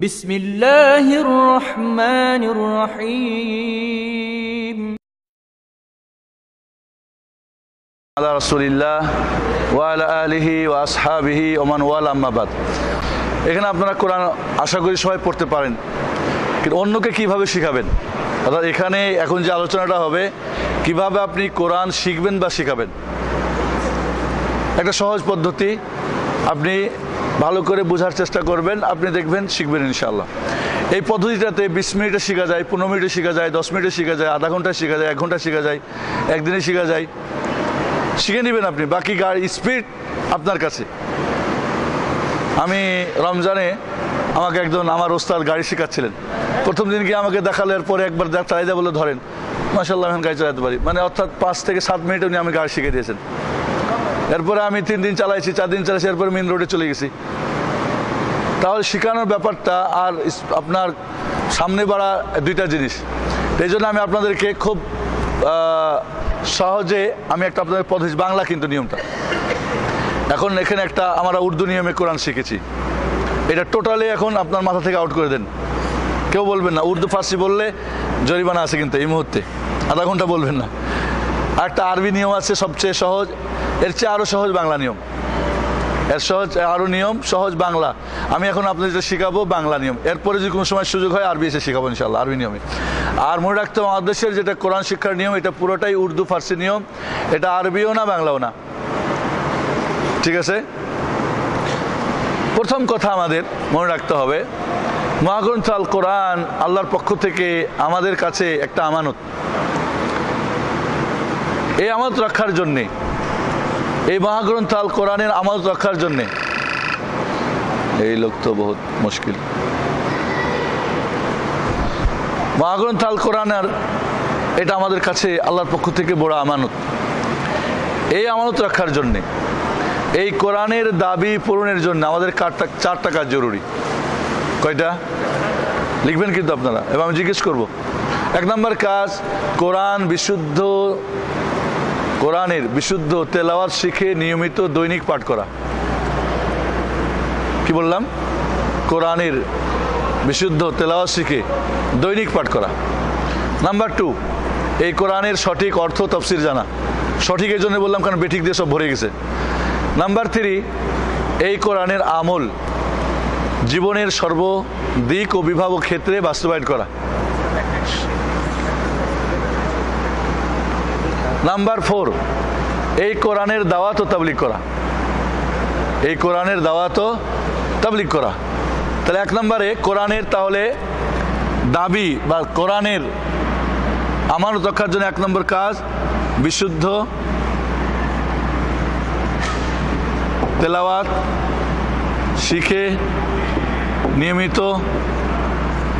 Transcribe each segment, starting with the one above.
বিসমিল্লাহির রহমানির রহিম। আলা রাসূলিল্লাহ ওয়া আলা আলিহি ওয়া আসহাবিহি ওয়া মান ওয়ালা, আম্মা বাদ। এখানে আপনারা কোরআন আশা করি সবাই পড়তে পারেন, কিন্তু অন্যকে কিভাবে শেখাবেন, অর্থাৎ এখানে এখন যে আলোচনাটা হবে কিভাবে আপনি কোরআন শিখবেন বা শেখাবেন, একটা সহজ পদ্ধতি। আপনি ভালো করে বোঝার চেষ্টা করবেন, আপনি দেখবেন শিখবেন ইনশাআল্লাহ। এই পদ্ধতিটাতে 20 মিনিটে শেখা যায়, 15 মিনিটে শেখা যায়, 10 মিনিটে শেখা যায়, আধা ঘন্টায় শেখা যায়, 1 ঘন্টা শেখা যায়, একদিনে শেখা যায়। শিখে নেবেন আপনি, বাকি গাড়ি স্পিড আপনার কাছে। আমি রমজানে আমাকে একজন আমার ওস্তাদ গাড়ি শেখাচ্ছিলেন। প্রথম দিন গিয়ে আমাকে দেখালে, পরে একবার চালাই দেয়, বলে ধরেন মাশাআল্লাহ এখন গাড়ি চালাতে পারি, মানে অর্থাৎ 5 থেকে 7 মিনিটে উনি আমি গাড়ি শিখে দিয়েছেন। এরপরে আমি 3 দিন চালাইছি, 4 দিন চালাইছি, এরপরে মেন রোডে চলে গেছি। তাহলে শেখানোর ব্যাপারটা আর আপনার সামনে বাড়া দুইটা জিনিস। এই জন্য আমি আপনাদেরকে খুব সহজে আমি একটা আপনাদের পদ্ধতি, বাংলা কিন্তু নিয়মটা, এখন এখানে একটা আমরা উর্দু নিয়মে কোরআন শিখেছি, এটা টোটালি এখন আপনার মাথা থেকে আউট করে দেন, কেউ বলবেন না। উর্দু ফার্সি বললে জরিমানা আছে, কিন্তু এই মুহূর্তে আধা ঘন্টা বলবেন না। আর একটা আরবি নিয়ম আছে সবচেয়ে সহজ, এর চেয়ে আরও সহজ বাংলা নিয়ম, এর সহজ আরও নিয়ম সহজ বাংলা। আমি এখন আপনাদের যেটা শেখাবো বাংলা নিয়ম, এরপরে যদি কোনো সময় সুযোগ হয় আরবি এসে শেখাবো ইনশাআল্লাহ আরবি নিয়মে। আর মনে রাখতে হবে আমাদের দেশের যেটা কোরআন শিক্ষার নিয়ম, এটা পুরোটাই উর্দু ফার্সি নিয়ম, এটা আরবিও না বাংলাও না, ঠিক আছে? প্রথম কথা আমাদের মনে রাখতে হবে, মহাগ্রন্থ আল কোরআন আল্লাহর পক্ষ থেকে আমাদের কাছে একটা আমানত। এই আমানত রক্ষার জন্যে, এই মহাগ্রন্থ আল কোরআনের আমানত রক্ষার জন্যে, এই লোক তো বহুত মুশকিল। মহাগ্রন্থ আল কোরআনের এটা আমাদের কাছে আল্লাহর পক্ষ থেকে বড় আমানত। এই আমানত রক্ষার জন্যে, এই কোরআনের দাবি পূরণের জন্য আমাদের 4টা কাজ জরুরি। কয়টা লিখবেন কিন্তু আপনারা, এবার আমি জিজ্ঞেস করবো। 1 নম্বর কাজ, কোরআনের বিশুদ্ধ তেলাওয়াত শিখে নিয়মিত দৈনিক পাঠ করা। কি বললাম? কোরআনের বিশুদ্ধ তেলাওয়াত শিখে দৈনিক পাঠ করা। নাম্বার 2, এই কোরআনের সঠিক অর্থ তাফসীর জানা। সঠিক এই জন্য বললাম কারণ বেঠিক দিয়ে সব ভরে গেছে। নাম্বার 3, এই কোরআনের আমল জীবনের সর্বদিক ও বিভাগ ও ক্ষেত্রে বাস্তবায়ন করা। নাম্বার 4, এই কোরআনের দাওয়াত ও তাবলীগ করা। এই কোরআনের দাওয়াত ও তাবলীগ করা। তাহলে 1 নম্বরে কোরআনের তাহলে দাবি বা কোরআনের আমানত রক্ষার জন্য 1 নম্বর কাজ, বিশুদ্ধ তেলাওয়াত শিখে নিয়মিত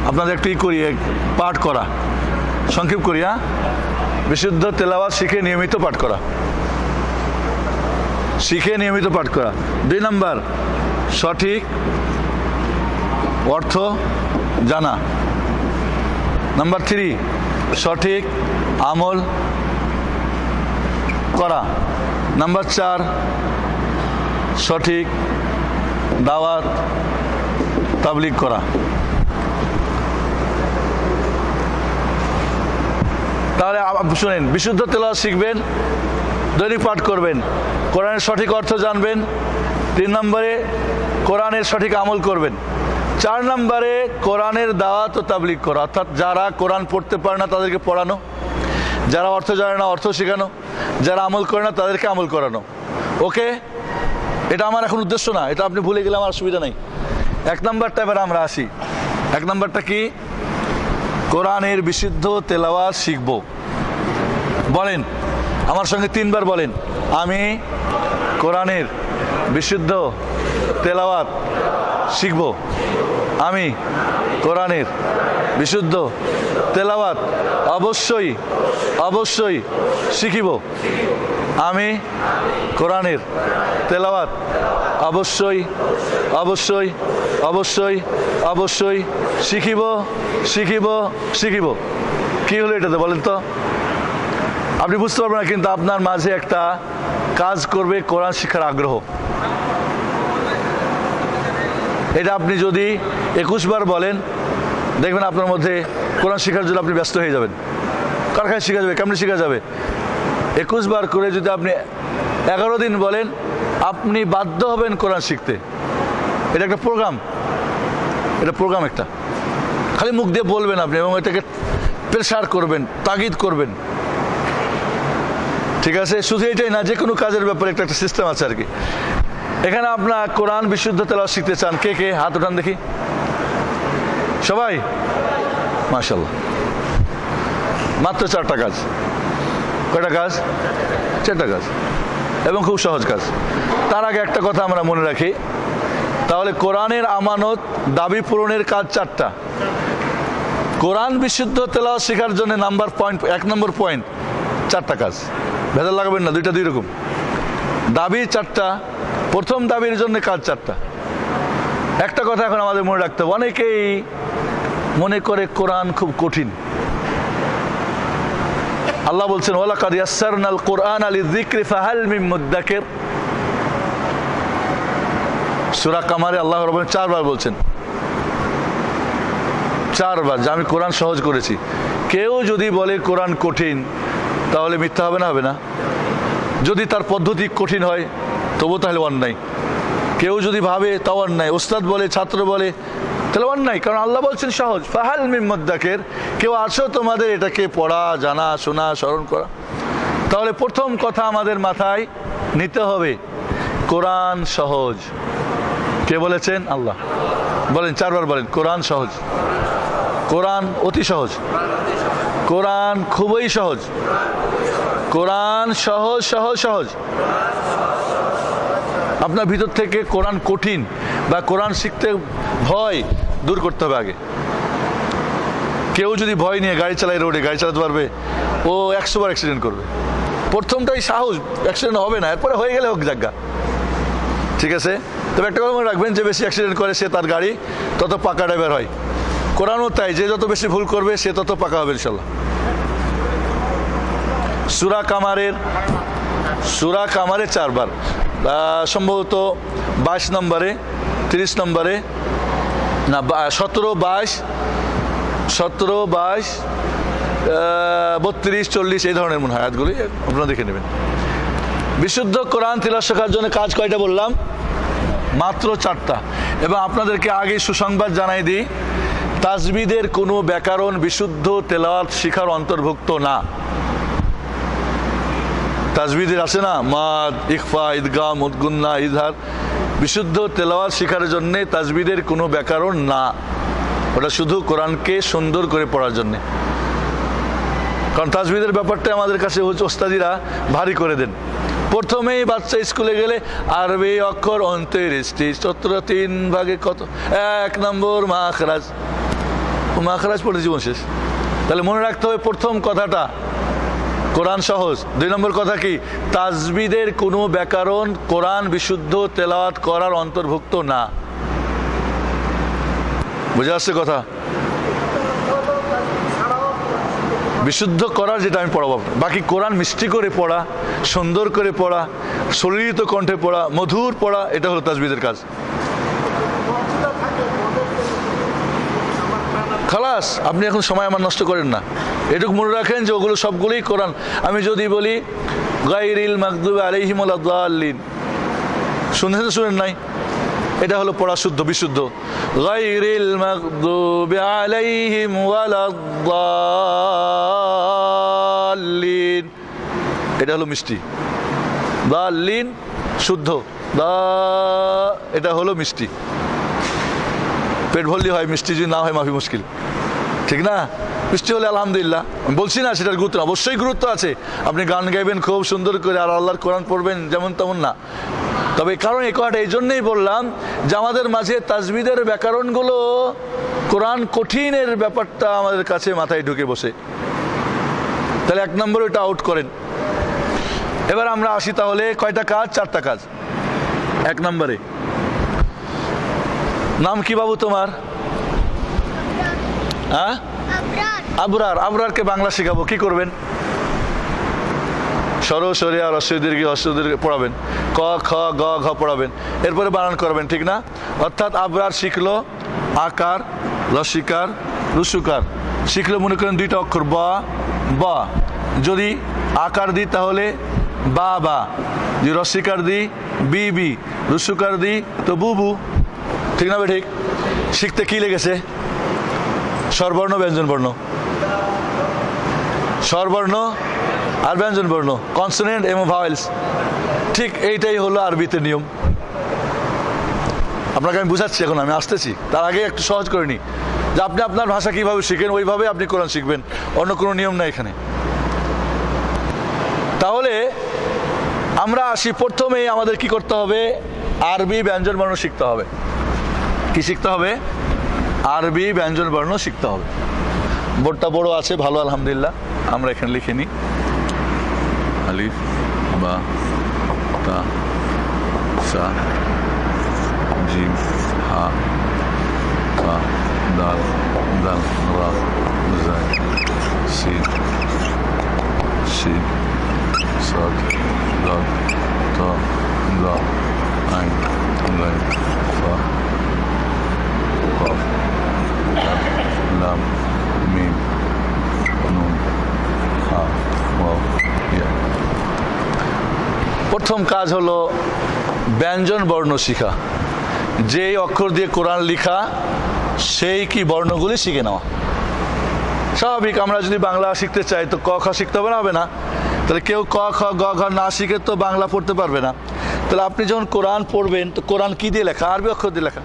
আপনাদের একটু করি পাঠ করা, সংক্ষেপ করি, হ্যাঁ, বিশুদ্ধ তেলাওয়াত শিখে নিয়মিত পাঠ করা, শিখে নিয়মিত পাঠ করা। 2 নম্বর, সঠিক অর্থ জানা। নাম্বার 3, সঠিক আমল করা। নাম্বার 4, সঠিক দাওয়াত তাবলীগ করা। তাহলে শুনেন, বিশুদ্ধ তেলাওয়াত শিখবেন, দৈনিক পাঠ করবেন, কোরআনের সঠিক অর্থ জানবেন। 3 নম্বরে কোরআনের সঠিক আমল করবেন। 4 নম্বরে কোরআনের দাওয়াত ও তাবলীগ করা, অর্থাৎ যারা কোরআন পড়তে পারে না তাদেরকে পড়ানো, যারা অর্থ জানে না অর্থ শেখানো, যারা আমল করে না তাদেরকে আমল করানো। ওকে, এটা আমার এখন উদ্দেশ্য না, এটা আপনি ভুলে গেলে আমার অসুবিধা নেই। 1 নম্বরটা এবার আমরা আসি। 1 নম্বরটা কি? কোরআনের বিশুদ্ধ তেলাওয়াত শিখব। বলেন আমার সঙ্গে 3 বার বলেন, আমি কোরআনের বিশুদ্ধ তেলাওয়াত শিখব। আমি কোরআনের বিশুদ্ধ তেলাওয়াত অবশ্যই অবশ্যই শিখিব। আমি কোরআনের তেলাওয়াত অবশ্যই অবশ্যই অবশ্যই অবশ্যই শিখিব শিখিব শিখিব। কি হলো এটাতে বলেন তো? আপনি বুঝতে পারবেন না, কিন্তু আপনার মাঝে একটা কাজ করবে কোরআন শিক্ষার আগ্রহ। এটা আপনি যদি 21 বার বলেন, দেখবেন আপনার মধ্যে কোরআন শেখার জন্য আপনি ব্যস্ত হয়ে যাবেন। কারখানায় শেখা যাবে, কেমনি শেখা যাবে? 21 বার করে যদি আপনি 11 দিন বলেন, আপনি বাধ্য হবেন কোরআন শিখতে। এটা একটা প্রোগ্রাম, এটা প্রোগ্রাম একটা। খালি মুখ দিয়ে বলবেন আপনি এবং এটাকে প্রেসার করবেন, তাগিদ করবেন। ঠিক আছে? শুধু এটাই না, যে কোনো কাজের ব্যাপারে একটা একটা সিস্টেম আছে আর কি। এখানে আপনার কোরআন বিশুদ্ধ তেলাওয়াত শিখতে চান, কে কে হাত উঠান দেখি। সবাই? মাশাআল্লাহ। মাত্র 4টা কাজ। কয়টা কাজ? 4টা কাজ, এবং খুব সহজ কাজ। তার আগে একটা কথা আমরা মনে রাখি, তাহলে কোরআনের আমানত দাবি পূরণের কাজ 4টা। কোরআন বিশুদ্ধ তেলাওয়াত শেখার জন্য এক নম্বর পয়েন্ট 4টা কাজ। ভেজাল লাগাবেন না, 2টা 2 রকম। দাবি 4টা, প্রথম দাবির জন্য কাজ 4টা। একটা কথা এখন আমাদের মনে রাখতে হবে, অনেকেই মনে করে কোরআন খুব কঠিন। আল্লাহ বলছেন ওয়ালাকাদ ইয়াসসারনাল কুরআনা লিযিকরি ফাহাল মিন মুদ্দাকির। সূরা কামারে আল্লাহ রাব্বুল 4 বার বলছেন, 4 বার, যে আমি কোরআন সহজ করেছি। কেউ যদি বলে কোরআন কঠিন, তাহলে মিথ্যা হবে না? হবে না? যদি তার পদ্ধতি কঠিন হয় তবু তাহলে অন্যায়। কেউ যদি ভাবে তাও অন্যায়। ওস্তাদ বলে, ছাত্র বলে, তাহলে অন্যায়। কারণ আল্লাহ বলছেন সহজ, ফাহাল মিন মুদ্দাকির। কেউ আছো তোমাদের এটাকে পড়া, জানা, শোনা, স্মরণ করা? তাহলে প্রথম কথা আমাদের মাথায় নিতে হবে, কোরআন সহজ। কে বলেছেন? আল্লাহ। বলেন, 4 বার বলেন, কোরআন সহজ। কোরআন অতি সহজ। কোরআন খুবই সহজ। কোরআন সহজ সহজ সহজ। আপনার ভিতর থেকে কোরআন কঠিন বা কোরআন শিখতে ভয় দূর করতে হবে আগে। কেউ যদি ভয় নিয়ে গাড়ি চালায়, রোডে গাড়ি চালাতে পারবে? ও 100 বার অ্যাক্সিডেন্ট করবে। প্রথমটাই সাহস, অ্যাক্সিডেন্ট হবে না, এরপরে হয়ে গেলে হোক জায়গা। ঠিক আছে? তবে একটা কথা মনে রাখবেন, যে বেশি অ্যাক্সিডেন্ট করে সে তার গাড়ি তত পাকা ড্রাইভার হয়। কোরআনও তাই, যে যত বেশি ভুল করবে সে তত পাকা হবে ইনশাল্লাহ। সূরা কামারে 4 বার, সম্ভবত 22 নম্বরে, 30 নম্বরে, না 17, 22, 32, 40 এই ধরনের মনে হয় আয়াতগুলি, আপনারা দেখে নেবেন। বিশুদ্ধ কোরআন তিলাওয়াত শেখার জন্য কাজ কয়টা বললাম? মাত্র 4টা। এবং আপনাদেরকে আগে সুসংবাদ জানাই দিই, তাজবিদের কোনো ব্যাকরণ বিশুদ্ধ তেলাওয়াত শিখার অন্তর্ভুক্ত না। তাজবিদের আছে না, মাদ, ইখফা, ইদগাম, মুদগুন্না, ইজহার, বিশুদ্ধ তেলাওয়াত শিখার জন্যে তাজবিদের কোনো ব্যাকরণ না। ওটা শুধু কোরআনকে সুন্দর করে পড়ার জন্যে। কারণ তাজবিদের ব্যাপারটা আমাদের কাছে ওস্তাদিরা ভারী করে দেন। প্রথমেই বাচ্চা স্কুলে গেলে আরবি অক্ষর 29টি, 3 ভাগে কত? 1 নম্বর মাখরাজ। মাখরাজ পড়ে জীবন শেষ। তাহলে মনে রাখতে হবে, প্রথম কথাটা কোরআন সহজ। 2 নম্বর কথা কি? তাজবিদের কোনো ব্যাকরণ কোরআন বিশুদ্ধ তেলাওয়াত করার অন্তর্ভুক্ত না। বুঝে আসছে কথা? বিশুদ্ধ করার যেটা আমি পড়াবো, বাকি কোরআন মিষ্টি করে পড়া, সুন্দর করে পড়া, সলিলিত কণ্ঠে পড়া, মধুর পড়া, এটা হলো তাজবিদের কাজ। খালাস, আপনি এখন সময় আমার নষ্ট করেন না। এটুকু মনে রাখেন যে ওগুলো সবগুলোই কোরআন। আমি যদি বলি গায়রিল মাগদুবি আলাইহিম ওয়ালাদ-দাল্লিন, শুনেছেন তো শুনেন নাই? এটা হলো পড়া শুদ্ধ, বিশুদ্ধ। গায়রিল মাগদুবি আলাইহিম ওয়ালাদ-দাল্লিন, এটা হলো মিষ্টি। দাল্লিন শুদ্ধ, এটা হলো মিষ্টি। পেট ভরলি হয়, মিষ্টি যদি না হয় মাফি মুশকিল। ঠিক না? মিষ্টি হলে আলহামদুলিল্লাহ। আমি বলছি না সেটার গুরুত্ব, অবশ্যই গুরুত্ব আছে। আপনি গান গাইবেন খুব সুন্দর করে আর আল্লাহর কোরআন পড়বেন, যেমন তেমন না। তবে কারণ এই কথাটা এই জন্যই বললাম যে আমাদের মাঝে তাজবিদের ব্যাকরণগুলো কোরআন কঠিনের ব্যাপারটা আমাদের কাছে মাথায় ঢুকে বসে। তাহলে 1 নম্বরে ওটা আউট করেন। এবার আমরা আসি তাহলে কয়টা কাজ? 4টা কাজ। 1 নম্বরে, নাম কি বাবু তোমার? হ্যাঁ, আবরার। আবরারকে বাংলা শেখাবো, কি করবেন? সর সরিয়া হ্রস্ব দীর্ঘ হ্রস্ব দীর্ঘ পড়াবেন, ক খ গ ঘ পড়াবেন, এরপরে বানান করবেন, ঠিক না? অর্থাৎ আবরার শিখলো আকার, লসিকার, রুসুকার শিখলো, মনে করেন দুইটা অক্ষর ব ব, যদি আকার দিই তাহলে বা বা, যদি রসিকার দিই বি বি, রুসুকার দিই তো বু বু, ঠিক না? ঠিক। শিখতে কি লেগেছে? স্বরবর্ণ ব্যঞ্জন বর্ণ, স্বরবর্ণ আর ব্যঞ্জন বর্ণ, কনসোনেন্ট এবং ভাওয়েলস। ঠিক এইটাই হলো আরবিতে নিয়ম। আপনাকে আমি বুঝাচ্ছি, এখন আমি আসতেছি, তার আগে একটু সহজ করে নিই যে আপনি আপনার ভাষা কিভাবে শিখেন ওইভাবে আপনি কোরআন শিখবেন, অন্য কোনো নিয়ম নাই এখানে। তাহলে আমরা আসি, প্রথমেই আমাদের কি করতে হবে? আরবি ব্যঞ্জন বর্ণ শিখতে হবে। কি শিখতে হবে? আরবি ব্যঞ্জন বর্ণ শিখতে হবে। বোর্ডটা বড় আছে, ভালো, আলহামদুলিল্লাহ। আমরা এখানে লিখে নিই, আলিফ বা তা সা জিম হা তা দাল দাল রা জাই সিন শিন সাদ দাল তা দা আইন গাইন ফা কফ লাম মিম নুন হা ওয়াও ইয়া। প্রথম কাজ হলো ব্যঞ্জন বর্ণ শিখা। যেই অক্ষর দিয়ে কোরআন লিখা সেই কি বর্ণগুলি শিখে নেওয়া। স্বাভাবিক, আমরা যদি বাংলা শিখতে চাই তো ক খ শিখতে হবে না? হবে না? তাহলে কেউ ক খ গ ঘ না শিখে তো বাংলা পড়তে পারবে না। তাহলে আপনি যখন কোরআন পড়বেন তো কোরআন কি দিয়ে লেখা? আরবি অক্ষর দিয়ে লেখা।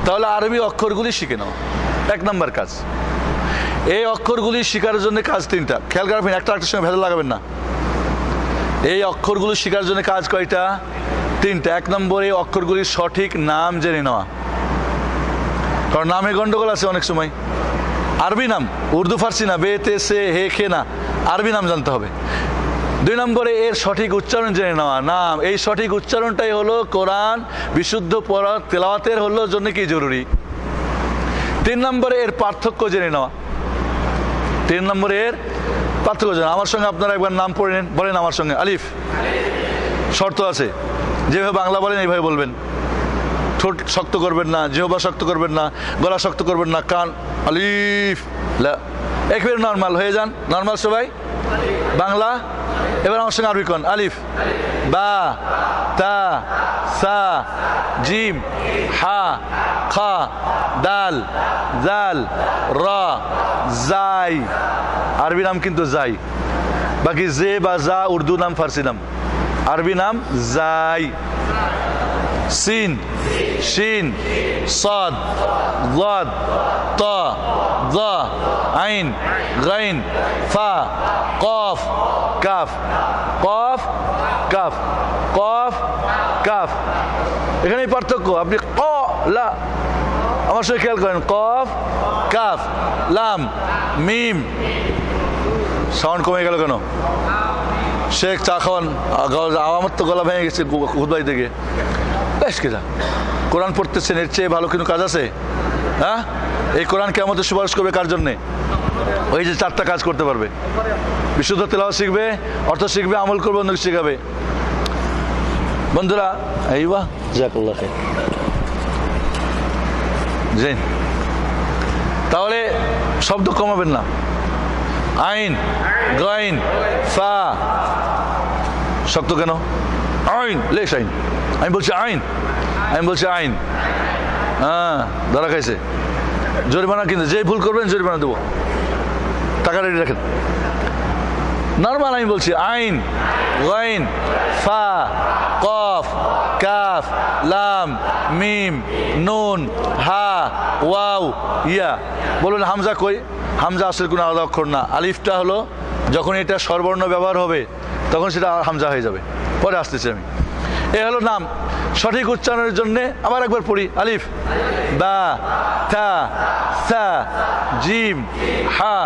তাহলে আরবি অক্ষরগুলি শিখে নেওয়া এক নম্বর কাজ। এই অক্ষরগুলি শেখার জন্য কাজ তিনটা, খেয়াল রাখবেন, একটা একটার সঙ্গে ভেজাল লাগাবেন না। এই অক্ষরগুলো শেখার জন্য কাজ কয়টা? তিনটা। এক নম্বরে অক্ষরগুলির সঠিক নাম জেনে নেওয়া, কারণ নামে গন্ডগোল আছে অনেক সময়। আরবি নাম, উর্দু ফার্সি না, বে তে সে হে খে না, আরবি নাম জানতে হবে। দুই নম্বরে এর সঠিক উচ্চারণ জেনে নেওয়া। নাম, এই সঠিক উচ্চারণটাই হলো কোরআন বিশুদ্ধ পড়া তেলাওয়াতের হলো জন্য কি জরুরি। তিন নম্বরে এর পার্থক্য জেনে নেওয়া। তিন নম্বরে এর পার্থক্য জানা। আমার সঙ্গে আপনারা একবার নাম পড়ে নেন, বলেন আমার সঙ্গে। আলিফ, শর্ত আছে, যেভাবে বাংলা বলেন এইভাবে বলবেন। ঠোঁট শক্ত করবেন না, জিহ্বা শক্ত করবেন না, গলা শক্ত করবেন না, কান আলিফ লা, একেবারে নর্মাল হয়ে যান। নর্মাল সবাই বাংলা। এবার আমার সঙ্গে আরবি কোন। আলিফ বা তা সা জিম হা খা দাল জাল রা জাই, আরবি নাম কিন্তু জাই। বাকি জে বা জা উর্দু নাম, ফার্সি নাম, আরবি নাম জাই। সিন শিন সাদ লাদ তা দা আইন গাইন ফা কফ কাফ, কফ কাফ, কফ কাফ, এখানেই পার্থক্য। আপনি ক লা, আমার সঙ্গে খেয়াল করেন, কফ কাফ লাম মিম। সাউন্ড কমে গেল কেন? শেখ চা খাওয়ান, আমার তো গলা ভেঙে গেছে খুদবাই থেকে। বেশ কেজা কোরআন পড়তেছেন, এর চেয়ে ভালো কোনো কাজ আছে? হ্যাঁ, এই কোরআন কিয়ামতে সুপারিশ করবে কার জন্যে? ওই যে চারটা কাজ করতে পারবে, বিশুদ্ধ তেলাওয়াত শিখবে, অর্থ শিখবে, আমল করবে, অন্য শিখাবে। বন্ধুরা এই বাহ জাযাকাল্লাহ খাইর জেন। তাহলে শব্দ কমাবেন না। আইন গাইন ফা, শক্ত কেন? আইন লেশ আইন, আমি বলছি আইন, আমি বলছি আইন। হ্যাঁ, ধরা খাইছে, জরিমানা। কিন্তু যেই ভুল করবেন জরিমানা দেবো, টাকা রেডি রাখেন। নর্মাল আমি বলছি আইন গাইন ফা কফ কাফ লাম মিম নুন হা ওয়াও ইয়া। বলুন হামজা কই? হামজা আসলে কোনো আলাদা অক্ষর না। আলিফটা হলো যখন এটা স্বরবর্ণ ব্যবহার হবে তখন সেটা হামজা হয়ে যাবে। পরে আসতেছি আমি। এ হলো নাম। সঠিক উচ্চারণের জন্যে আবার একবার পড়ি। আলিফ বা তা সা জিম হা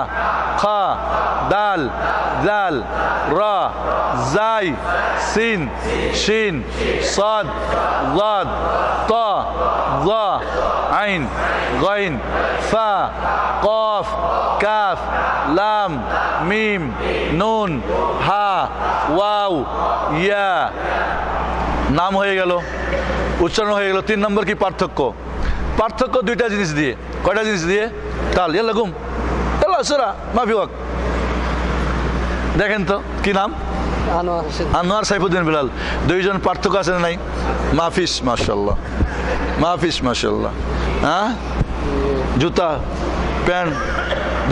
খা দাল জাল রা জাই সিন শিন সাদ লাদ তা দা আইন গাইন ফা কফ কাফ, লাম, মিম, নুন, হা, ওয়াও, ইয়া। নাম হয়ে গেল, উচ্চারণ হয়ে গেল। 3 নম্বর কি পার্থক্য? পার্থক্য দুইটা জিনিস দিয়ে। কয়টা জিনিস দিয়ে? তাল, ইয়াল্লা গুম, ইয়াল্লা সোরা, মাফি ওয়াক। দেখেন তো কি নাম? আনোয়ার সাইফুদ্দিন বিলাল। দুইজন পার্থক্য আছে না নাই? মাহফিস, মাশাল্লাহ, মাহফিস, মাশাল্লাহ। হ্যাঁ, জুতা, প্যান্ট।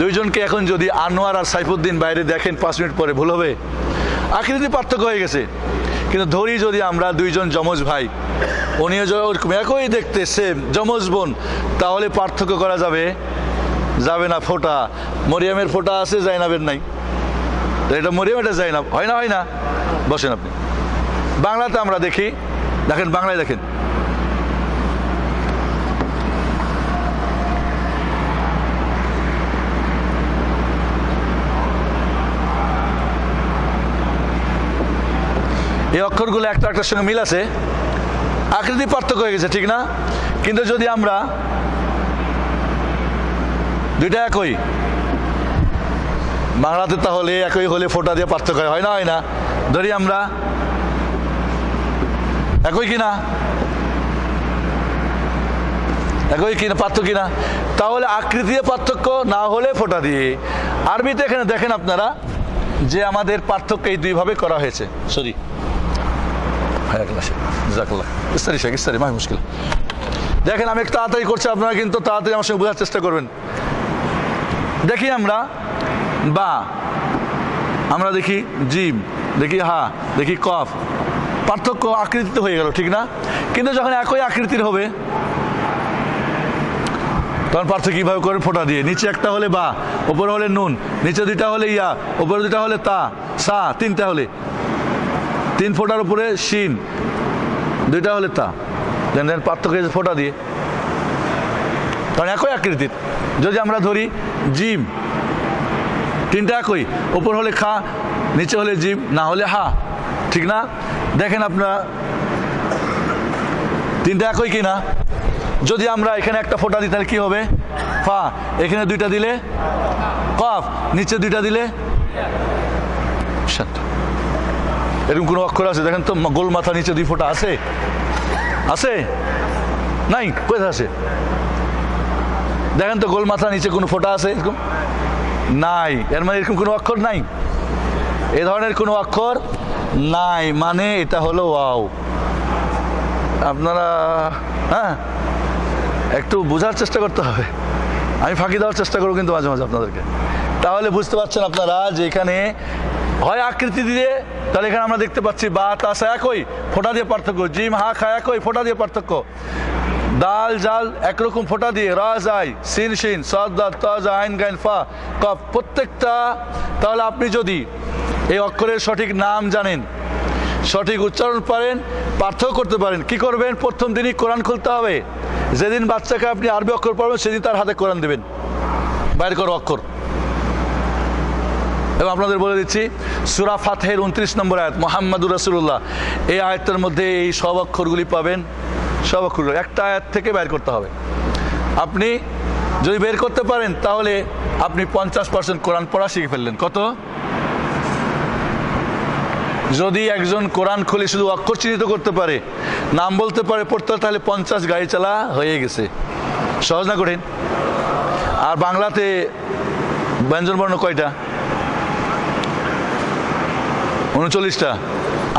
দুইজনকে এখন যদি আনোয়ার আর সাইফুদ্দিন বাইরে দেখেন 5 মিনিট পরে ভুল হবে? আকৃতি পার্থক্য হয়ে গেছে। কিন্তু ধরি যদি আমরা দুইজন যমজ ভাই, উনিও ওরকম একই দেখতে সেম, যমজ বোন, তাহলে পার্থক্য করা যাবে? যাবে না। ফোঁটা, মরিয়মের ফোঁটা আছে, জাইনাবের নাই। এটা মরিয়ম, এটা জাইনাব, হয় না? হয় না? বসেন আপনি। বাংলাতে আমরা দেখি, দেখেন বাংলায় দেখেন, এই অক্ষরগুলো একটা একটার সঙ্গে মিল আছে, আকৃতি পার্থক্য হয়ে গেছে, ঠিক না? কিন্তু যদি আমরা দুইটা একই বাংলাতে, তাহলে একই হলে ফোঁটা দিয়ে পার্থক্য হয় না? হয় না? ধরি আমরা একই কিনা, একই কিনা, পার্থক্য কিনা? তাহলে আকৃতি পার্থক্য, না হলে ফোঁটা দিয়ে। আরবিতে এখানে দেখেন আপনারা যে আমাদের পার্থক্য এই দুইভাবে করা হয়েছে। সরি, মুশকিল। দেখেন আমি একটু তাড়াতাড়ি করছি, আপনারা কিন্তু তাড়াতাড়ি আমার সঙ্গে বোঝার চেষ্টা করবেন। দেখি আমরা বা, আমরা দেখি জিম, দেখি হা, দেখি কফ। পার্থক্য আকৃতিতে হয়ে গেল, ঠিক না? কিন্তু যখন একই আকৃতির হবে তখন পার্থক্য কীভাবে করে? ফোঁটা দিয়ে। নিচে একটা হলে বা, ওপরে হলে নুন, নিচে দুইটা হলে ইয়া, ওপরে দুইটা হলে তা, সা, তিনটা হলে 3 ফোঁটার উপরে শিন, দুইটা হলে তা। দেন পার্থক্য ফোঁটা দিয়ে, কারণ একই আকৃতির। যদি আমরা ধরি জিম, 3টা একই, ওপর হলে খা, নিচে হলে জিম, না হলে হা, ঠিক না? দেখেন আপনারা 3টা একই কিনা? যদি আমরা এখানে একটা ফোঁটা দিই তাহলে কি হবে? ফা। এখানে 2টা দিলে কফ, নিচে 2টা দিলে সাত। এরকম কোনো অক্ষর আছে? দেখেন তো, গোল মাথা নিচে 2 ফোঁটা আছে? আছে? নাই? কোথায় আছে? দেখেন তো, গোল মাথা নিচে কোনো ফোঁটা আছে এরকম? নাই। এর মানে এরকম কোনো অক্ষর নাই, এ ধরনের কোনো অক্ষর নাই। মানে এটা হলো ওয়াও। আপনারা হ্যাঁ একটু বোঝার চেষ্টা করতে হবে। আমি ফাঁকি দেওয়ার চেষ্টা করবো কিন্তু মাঝে মাঝে আপনাদেরকে। তাহলে বুঝতে পারছেন আপনারা যে এখানে হয় আকৃতি দিয়ে, তাহলে এখানে আমরা দেখতে পাচ্ছি বা, তাসা একই, ফোঁটা দিয়ে পার্থক্য। জিম, হা, খা একই, ফোঁটা দিয়ে পার্থক্য। দাল, জাল একরকম ফোঁটা দিয়ে, রা, জাই, সিন, শিন, সাদ, দাদ, তা, জা, আইন, গাইন, ফা, কফ, প্রত্যেকটা। তাহলে আপনি যদি এই অক্ষরের সঠিক নাম জানেন, সঠিক উচ্চারণ পারেন, পার্থক্য করতে পারেন, কি করবেন? প্রথম দিনই কোরআন খুলতে হবে। যেদিন বাচ্চাকে আপনি আরবি অক্ষর পড়বেন, সেদিন তার হাতে কোরআন দেবেন, বাইর করো অক্ষর। এবং আপনাদের বলে দিচ্ছি, সূরা ফাতহের 29 নম্বর আয়াত, মুহাম্মাদুর রাসূলুল্লাহ, এই আয়াতের মধ্যে এই সব অক্ষরগুলি পাবেন। সব অক্ষরগুলো একটা আয়াত থেকে বের করতে হবে। আপনি যদি বের করতে পারেন তাহলে আপনি 50% কোরআন পড়া শিখে ফেললেন। কত? যদি একজন কোরআন খুলে শুধু অক্ষর চিহ্নিত করতে পারে, নাম বলতে পারে, পড়তে পারে, তাহলে 50 গাড়ি চালা হয়ে গেছে। সহজ না কঠিন? আর বাংলাতে ব্যঞ্জনবর্ণ কয়টা? 39টা।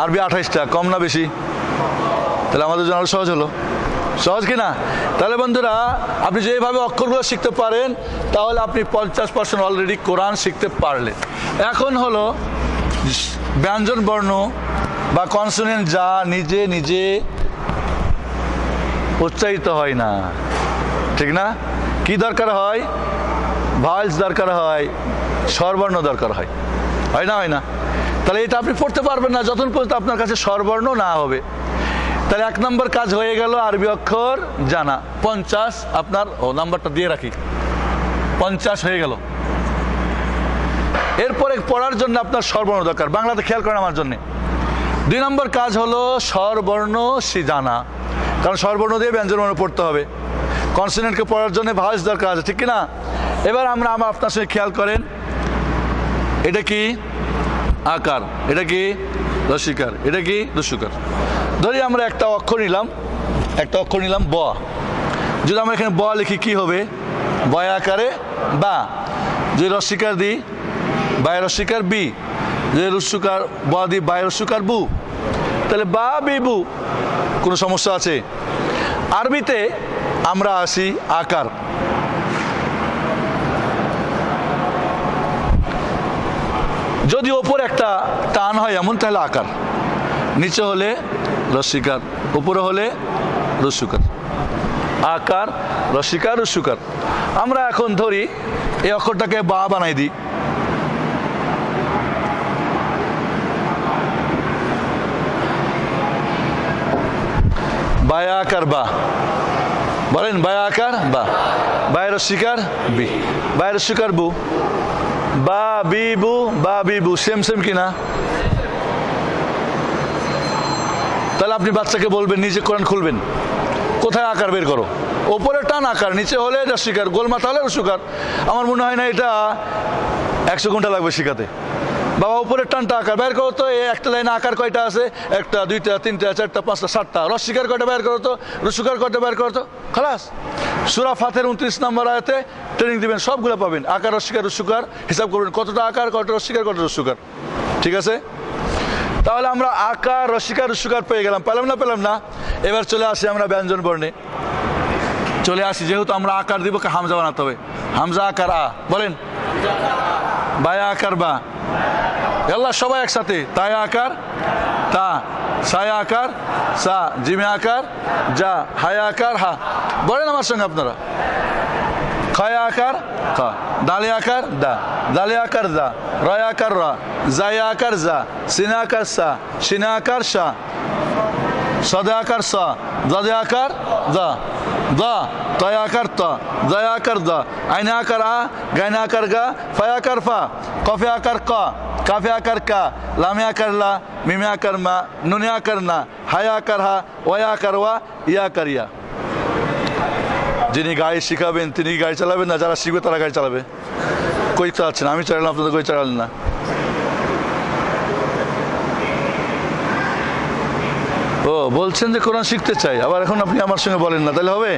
আরবি 28টা। কম না বেশি? তাহলে আমাদের জন্য আরো সহজ হলো। সহজ কিনা? তাহলে বন্ধুরা, আপনি যেভাবে অক্ষরগুলো শিখতে পারেন, তাহলে আপনি 50% অলরেডি কোরআন শিখতে পারলেন। এখন হলো ব্যঞ্জন বর্ণ বা কনসোনেন্ট, যা নিজে নিজে উচ্চারিত হয় না, ঠিক না? কি দরকার হয়? ভাওয়েলস দরকার হয়, স্বরবর্ণ দরকার হয়, হয় না? হয় না? তাহলে এটা আপনি পড়তে পারবেন না যতক্ষণ পর্যন্ত আপনার কাছে স্বরবর্ণ না হবে। তাহলে 1 নম্বর কাজ হয়ে গেল আরবি অক্ষর জানা। 50 আপনার, নাম্বারটা দিয়ে রাখি, 50 হয়ে গেল। এরপরে পড়ার জন্য আপনার স্বরবর্ণ দরকার। বাংলাতে খেয়াল করেন আমার জন্য। 2 নম্বর কাজ হলো স্বরবর্ণ জানা, কারণ স্বরবর্ণ দিয়ে ব্যঞ্জনবর্ণ পড়তে হবে। কনসোনেন্টকে পড়ার জন্য ভাওয়েলস দরকার আছে, ঠিক কিনা? এবার আমরা আপনার সঙ্গে খেয়াল করেন, এটা কি আকার, এটা কি রস্বীকার, এটা কি রস্যকার। ধরি আমরা একটা অক্ষর নিলাম ব। যদি আমরা এখানে ব লিখি কি হবে? বয় আকারে বা। যদি রস্বীকার দিই বায় রস্বীকার বি, যদি রস্যকার ব দিই বায় রস্যকার বু, তাহলে বা বি বু। কোনো সমস্যা আছে? আরবিতে আমরা আসি আকার। যদি ওপর একটা টান হয় এমন, তাহলে আকার। নিচে হলে রস্বীকার, উপরে হলে রস্যকার। আকার, রস্বীকার, রস্যকার। আমরা এখন ধরি এই অক্ষরটাকে বা বানাই দিই। বায়া আকার বা, বলেন বায়া আকার বা। বায়ের রস্বীকার বি, বায়ের রস্যকার বু। বা বি বু, বা বি বু, সেম কিনা? তাহলে আপনি বাচ্চাকে বলবেন, নিজে কোরআন খুলবেন, কোথায় আকার বের করো? ওপরে টান আকার, নিচে হলে রস্বীকার, গোল মাথা হলে রস্যকার। আমার মনে হয় না এটা 100 ঘন্টা লাগবে শিখাতে। বাবা উপরের টানটা আকার বের করো তো। একটা লাইনে আকার কয়টা আছে? 1টা 2টা 3টা 4টা 5টা 7টা। রস্বীকার কয়টা বের করো তো, রস্যকার কয়টা বের করো তো। খালাস। সূরা ফাতিহার 29 নম্বর আয়াতে ট্রেনিং দিবেন, সবগুলো পাবেন। আকার, রস্বীকার, রস্যকার হিসাব করবেন, কতটা আকার, কতটা রস্বীকার, কতটা রস্যকার। ঠিক আছে? তাহলে আমরা আকার, রস্বীকার, রস্যকার পেয়ে গেলাম। পেলাম না? এবার চলে আসি আমরা ব্যঞ্জন বর্ণে। চলে আসি, যেহেতু আমরা আকার দিব, হামজা বানাতে হবে। হামজা আকার আ, বলেন বায়া আকার বা। আল্লাহ সবাই একসাথে। তায়া আকার তা, সায়া আকার সা, জিমে আকার যা, হায়া আকার হা। বলেন আমার সঙ্গে আপনারা। খায়া আকার খা, দালে আকার দা, দালে আকার দা, রয় আকার রা, জায়া আকার যা, সিনা আকার সা, সিনা আকার সা, সাদা আকার সা, দাদে আকার দা, দা, তয় আকার তা, দয়া আকার দা, আইনা আকার আ, গাইনা আকার গা, ফায়া আকার ফা, কফে আকার কা, কাফে আকার কা, লামে আকার লা, মিমে আকার মা, নুনে আকার না, হায়া আকার হা, ওয়া আকার ওয়া, ইয়া আকার ইয়া। যিনি গাড়ি শিখাবেন তিনি গাড়ি চালাবেন না, যারা শিখবে তারা গাড়ি চালাবে। কই চালাচ্ছেন? আমি চালালাম, আপনাদের কই চালালেন না। ও বলছেন যে কোরআন শিখতে চাই, আবার এখন আপনি আমার সঙ্গে বলেন না, তাহলে হবে?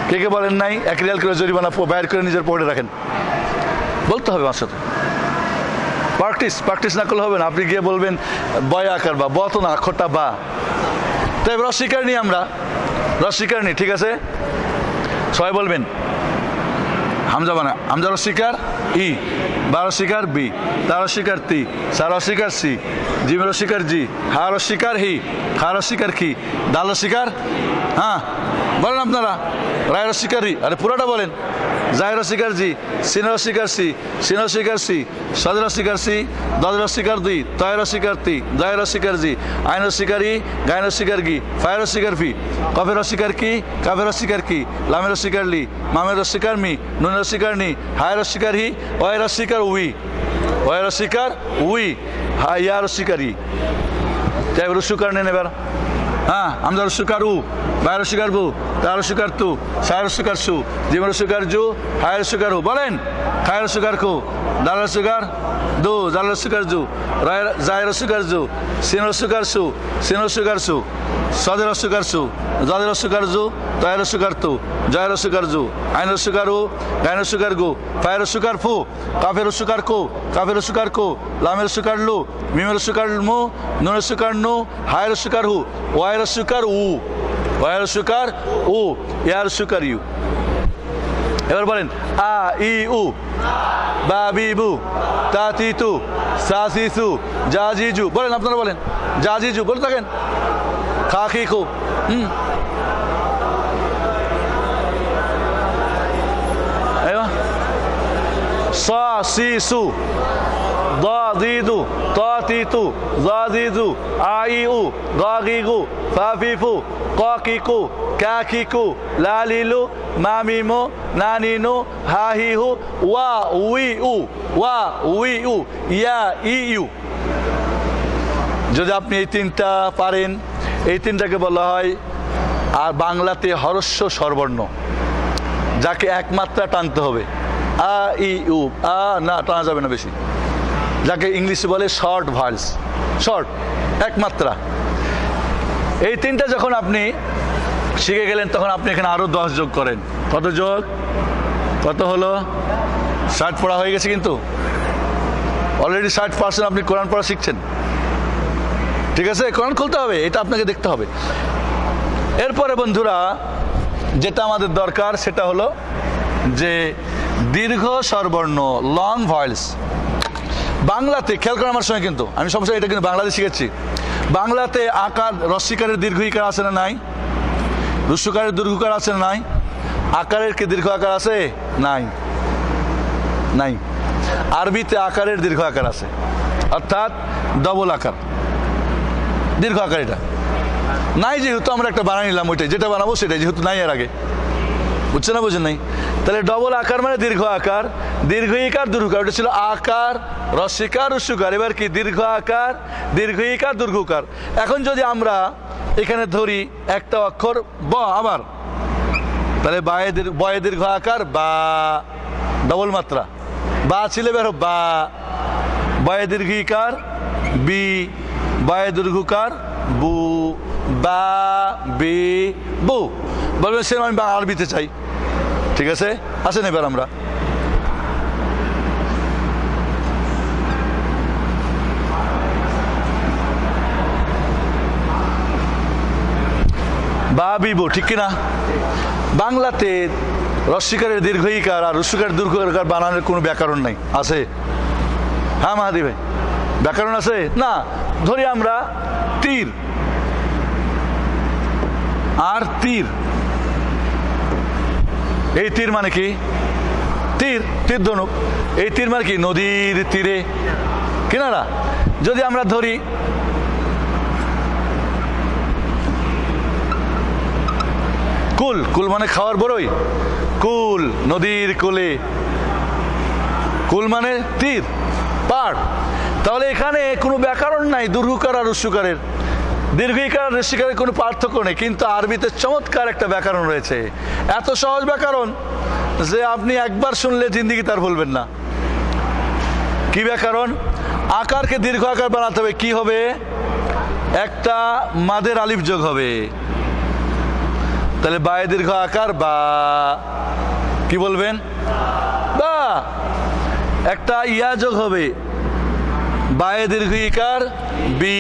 কে বলেন নাই? 1 রিয়াল করে জরিমানা বাইর করে নিজের পকেটে রাখেন। বলতে হবে আমার সাথে। প্র্যাকটিস না করলে হবে না। আপনি গিয়ে বলবেন বয় আকার বা, ব তো না, অক্ষরটা বা। তাই রস্বীকার নিই আমরা, রস্বীকার নিই। ঠিক আছে? সবাই বলবেন হামজা বানা। হামজা রস্বীকার ই, বা রস্বীকার বি, তা রস্বীকার তি, সা রস্বীকার সি, জিম রস্বীকার জি, হা রস্বীকার হি, খা রস্বীকার কি, দাল রস্বীকার হ্যাঁ। বলেন আপনারা। রায় রস্বীকার রি, আরে পুরোটা বলেন। জায় রস্বীকার জি, সিন রস্বীকার সি, সিন রস্বীকার সি, সদ রস্বীকার সি, দদ রস্বীকার দুই, তয় রস্বীকার তি, জয় রস্বীকার জি, আইন রস্বীকার ই, গায় রস্বীকার গি, ফায় রস্বীকার ফি, কফে রস্বীকার কি, কাফে রস্বীকার কি, লামে রস্বীকার লি, মামে রস্বীকার মি, নুন রস্বীকার নি, হায় রস্বীকার হি, ওয় রস্বীকার উই, ওয় রস্বীকার উই, হা ইয়া রস্বীকার ই। তাই রস্যকার নেন এবার। হ্যাঁ, হামজা রস্যকার উ, বায় রস্যকার বু, তা রস্যকার তু, সায় রস্যকার সু, জিম রস্যকার জু, হায় রস্যকার হু। বলেন খায় রস্যকার খু, দাল রস্যকার দু, জাল রস্যকার জু, জায় রস্যকার জু, সিন রস্যকার সু, সিন রস্যকার সু, সদে রস্যকার সু, জাদে রস্যকার জু, তয় রস্যকার তু, জয় রস্যকার জু, আইন রস্যকার উ, গায় রস্যকার গু, ফায় রস্যকার ফু, কাফে রস্যকার কু, কাফে রস্যকার কু, লামে রস্যকার লু, মিমে রস্যকার মু, নুন রস্যকার নু, হায় রস্যকার হু, ওয়াই রস্যকার উ, ওয়াই রস্যকার উ, ইয়া রস্যকার ইউ। এবার বলেন আ ই উ, বা বি বু, তা তি তু, সা সি সু, জা জি জু। বলেন আপনারা বলেন জা জি জু, বলে থাকেন। খা খি খু। সা সি সু, ضا ضي ضو طا تي تو ظا ذي ذو آ إي أو غا غي غو فا في فو قا كي كو كا كي كو لا لي لو ما مي مو نا ني نو ها هي هو وا وي أو وا وي أو يا إي يو। যদি আপনি এই তিনটা পারেন, এই তিনটাকে বলা হয় আর বাংলাতে হরস্ব স্বরবর্ণ। যাকে এক মাত্রা টানতে হবে, আ ই উ, আ না টানা যাবে না বেশি, যাকে ইংলিশে বলে শর্ট ভয়েস, শর্ট এক মাত্রা। এই তিনটা যখন আপনি শিখে গেলেন তখন আপনি এখানে আরো 10 যোগ করেন। কত যোগ? কত হলো? 60 পড়া হয়ে গেছে, কিন্তু অলরেডি 60% আপনি কোরআন পড়া শিখছেন। ঠিক আছে, কোরআন খুলতে হবে, এটা আপনাকে দেখতে হবে। এরপরে বন্ধুরা যেটা আমাদের দরকার সেটা হলো যে দীর্ঘ স্বরবর্ণ, লং ভয়েস। বাংলাতে খেয়াল করেন আমার সঙ্গে, কিন্তু আমি সবসময় এটা কিন্তু বাংলাতে শিখেছি। বাংলাতে আকার, রস্যিকারের দীর্ঘ ইকার আছে না নাই? রস্যকারের দীর্ঘকার আছে না নাই? আকারের কি দীর্ঘ আকার আছে? নাই, নাই। আরবিতে আকারের দীর্ঘ আকার আছে, অর্থাৎ ডবল আকার, দীর্ঘ আকার। এটা নাই যেহেতু আমরা একটা বানিয়ে নিলাম, ওইটাই যেটা বানাবো সেটাই, যেহেতু নাই এর আগে। বুঝছে না? বুঝেন নাই? তাহলে ডবল আকার মানে দীর্ঘ আকার, দীর্ঘ ইকার দীর্ঘকার। ওটা ছিল আকার, রস্যিকার, রস্যকার। এবার কি দীর্ঘ আকার, দীর্ঘ ইকার, দীর্ঘকার। এখন যদি আমরা এখানে ধরি একটা অক্ষর ব, আবার তাহলে বয়ে দীর্ঘ আকার বা, ডবল মাত্রা বা ছিল, বেরো বা, বয়ে দীর্ঘ ইকার বি, বয়ে দীর্ঘকার বু, বা বি বু। বলবেন সে আমি আরবিতে চাই, ঠিক আছে, আসেন এবার আমরা বা বিবু, ঠিক কিনা? বাংলাতে রস্যিকারের দীর্ঘ ইকার আর রস্যিকারের দীর্ঘ ইকার বানানোর কোনো ব্যাকরণ নাই, আছে? হ্যাঁ মাহাদি ভাই, ব্যাকরণ আছে না? ধরি আমরা তীর আর তীর, এই তীর মানে কি? তীর, তীর ধনুক। এই তীর মানে কি? নদীর তীরে, কিনারা। যদি আমরা ধরি কুল, কুল মানে খাওয়ার বড়ই, কুল, নদীর কুলে, কুল মানে তীর, পাড়। তাহলে এখানে কোনো ব্যাকরণ নাই দীর্ঘকার আর রস্যকারের, দীর্ঘিকার রস্যিকারের কোনো পার্থক্য নেই, কিন্তু আরবিতে চমৎকার একটা ব্যাকরণ রয়েছে। এত সহজ ব্যাকরণ যে আপনি একবার শুনলে জিন্দিগি তার ভুলবেন না। কি ব্যাকরণ? আকারকে দীর্ঘ আকার বানাতে হবে, কি হবে? একটা মাদের আলিফ যোগ হবে, তাহলে বায়ে দীর্ঘ আকার বা, কি বলবেন? বা। একটা ইয়া যোগ হবে, বায়ে দীর্ঘ ইকার বি,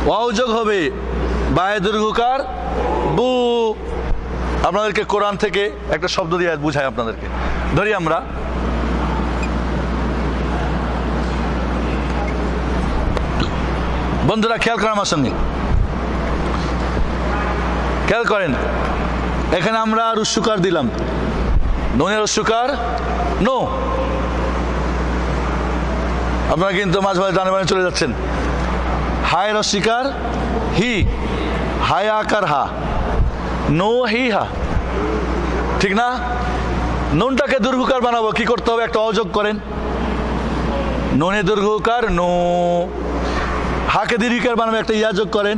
ওয়াও যোগ হবে, বায়ে দীর্ঘকার বু। আপনাদেরকে কোরআন থেকে একটা শব্দ দিয়ে বুঝাই আপনাদেরকে। ধরি আমরা বন্ধুরা, খেয়াল করেন আমার সঙ্গে, খেয়াল করেন, এখানে আমরা রস্যকার দিলাম, নুনের রস্যকার নো। আপনারা কিন্তু মাঝে মাঝে ডানে বামে চলে যাচ্ছেন। হায় রস্যিকার হি, হায় আকার হা, নো হি হা, ঠিক না? নুনটাকে দীর্ঘকার বানাবো, কি করতে হবে? একটা অযোগ করেন, নুনে দীর্ঘকার নো। হাকে দীর্ঘিকার বানাবো, একটা ইয়া যোগ করেন,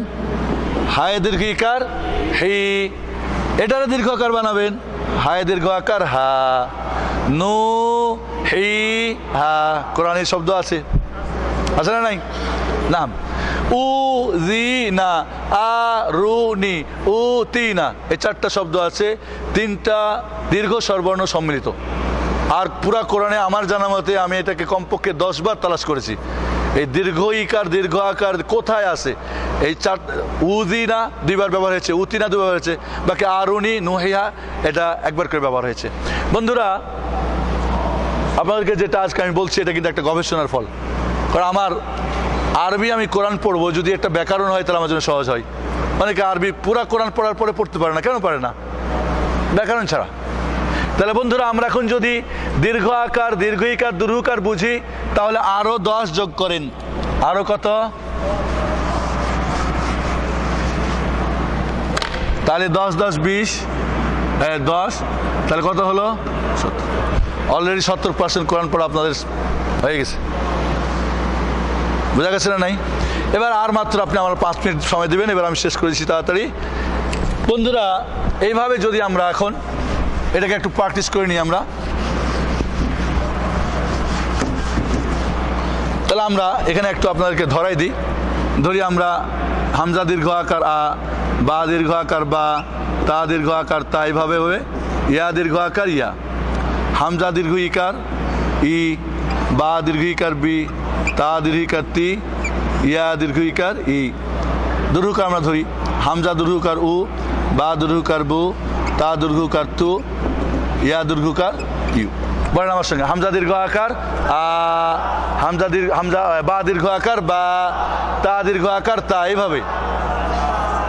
হায় দীর্ঘিকার হি। এটারে দীর্ঘকার বানাবেন, হায় দীর্ঘ আকার হা, নো হি হা। কোরআনের শব্দ আছে, আছে না নাই? নাম উ জি না, আ রু নি, উ তি না, এই 4টা শব্দ আছে, 3টা দীর্ঘ স্বরবর্ণ সম্মিলিত। আর পুরা কোরআনে আমার জানা মতে আমি এটাকে কমপক্ষে 10 বার তালাশ করেছি, এই দীর্ঘ ইকার দীর্ঘ আকার কোথায় আছে। এই 4, উদিনা 2 বার ব্যবহার হয়েছে, উতিনা 2 বার হয়েছে, বাকি আরুনি নুহিয়া এটা 1 বার করে ব্যবহার হয়েছে। বন্ধুরা, আপনাদেরকে যেটা আজকে আমি বলছি এটা কিন্তু একটা গবেষণার ফল। কারণ আমার আরবি আমি কোরআন পড়বো, যদি একটা ব্যাকরণ হয় তাহলে আমার জন্য সহজ হয়। অনেকে আরবি পুরা কোরআন পড়ার পরে পড়তে পারে না, কেন পারে না? ব্যাকরণ ছাড়া। তাহলে বন্ধুরা, আমরা এখন যদি দীর্ঘ আকার দীর্ঘ ইকার দীর্ঘকার বুঝি, তাহলে আরো 10 যোগ করেন। আরো কত? তাহলে 10 10 20, 10, তাহলে কত হলো? 70। অলরেডি 70% কোরআন পড়া আপনাদের হয়ে গেছে, বোঝা গেছে না নাই? এবার আর মাত্র আপনি আমার 5 মিনিট সময় দেবেন, এবার আমি শেষ করে দিচ্ছি তাড়াতাড়ি। বন্ধুরা, এইভাবে যদি আমরা এখন এটাকে একটু প্র্যাকটিস করে নিই আমরা। তাহলে আমরা এখানে একটু আপনাদেরকে ধরাই দিই। ধরি আমরা হামজা দীর্ঘ আকার আ, বা দীর্ঘ আকার বা, তা দীর্ঘ আকার তা, এইভাবে হবে। ইয়া দীর্ঘ আকার ইয়া, হামজা দীর্ঘ ইকার ই, বা দীর্ঘ ইকার বি, তা দীর্ঘ ইকার তি, ইয়া দীর্ঘ ইকার ই। দীর্ঘকার আমরা ধরি হামজা দীর্ঘকার উ, বা দীর্ঘকার বু, তা দীর্ঘকার তু, ইয়া দীর্ঘকার ইউ। বলেন আমার সঙ্গে, হামজা দীর্ঘ আকার আ, হামজা বা দীর্ঘ আকার বা, তা দীর্ঘ আকার তা, এইভাবে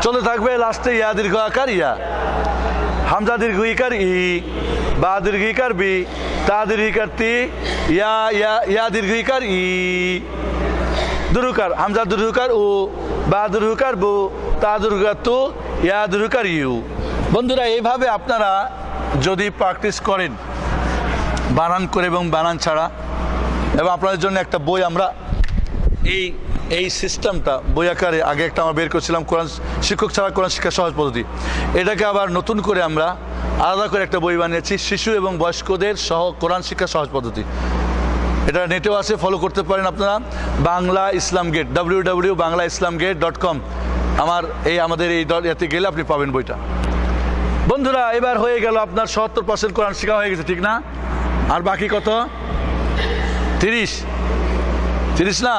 চলতে থাকবে। লাস্টে ইয়া দীর্ঘ আকার ইয়া, হামজা দীর্ঘ ইকার ই, বা দীর্ঘ ইকার বি, তা দীর্ঘ ইকার তি, ইয়া ইয়া ইয়া দীর্ঘ ইকার ই। দুরুকার হামজা দুরুকার উ, বা দুরুকার বু, তা দুরুকার তু, ইয়া দুরুকার ইউ। বন্ধুরা, এইভাবে আপনারা যদি প্র্যাকটিস করেন বানান করে এবং বানান ছাড়া, এবং আপনাদের জন্য একটা বই আমরা এই সিস্টেমটা বই আকারে আগে একটা আমরা বের করছিলাম, কোরআন শিক্ষক ছাড়া কোরআন শিক্ষা সহজ পদ্ধতি। এটাকে আবার নতুন করে আমরা আলাদা করে একটা বই বানিয়েছি, শিশু এবং বয়স্কদের কোরআন শিক্ষা সহজ পদ্ধতি। এটা নেটেও আছে, ফলো করতে পারেন আপনারা। বাংলা ইসলাম গেট, www.banglaislamgate.com আমাদের এই এতে গেলে আপনি পাবেন বইটা। বন্ধুরা, এবার হয়ে গেল আপনার ৭০% কোরআন শেখা হয়ে গেছে, ঠিক না? আর বাকি কত? ৩০ না?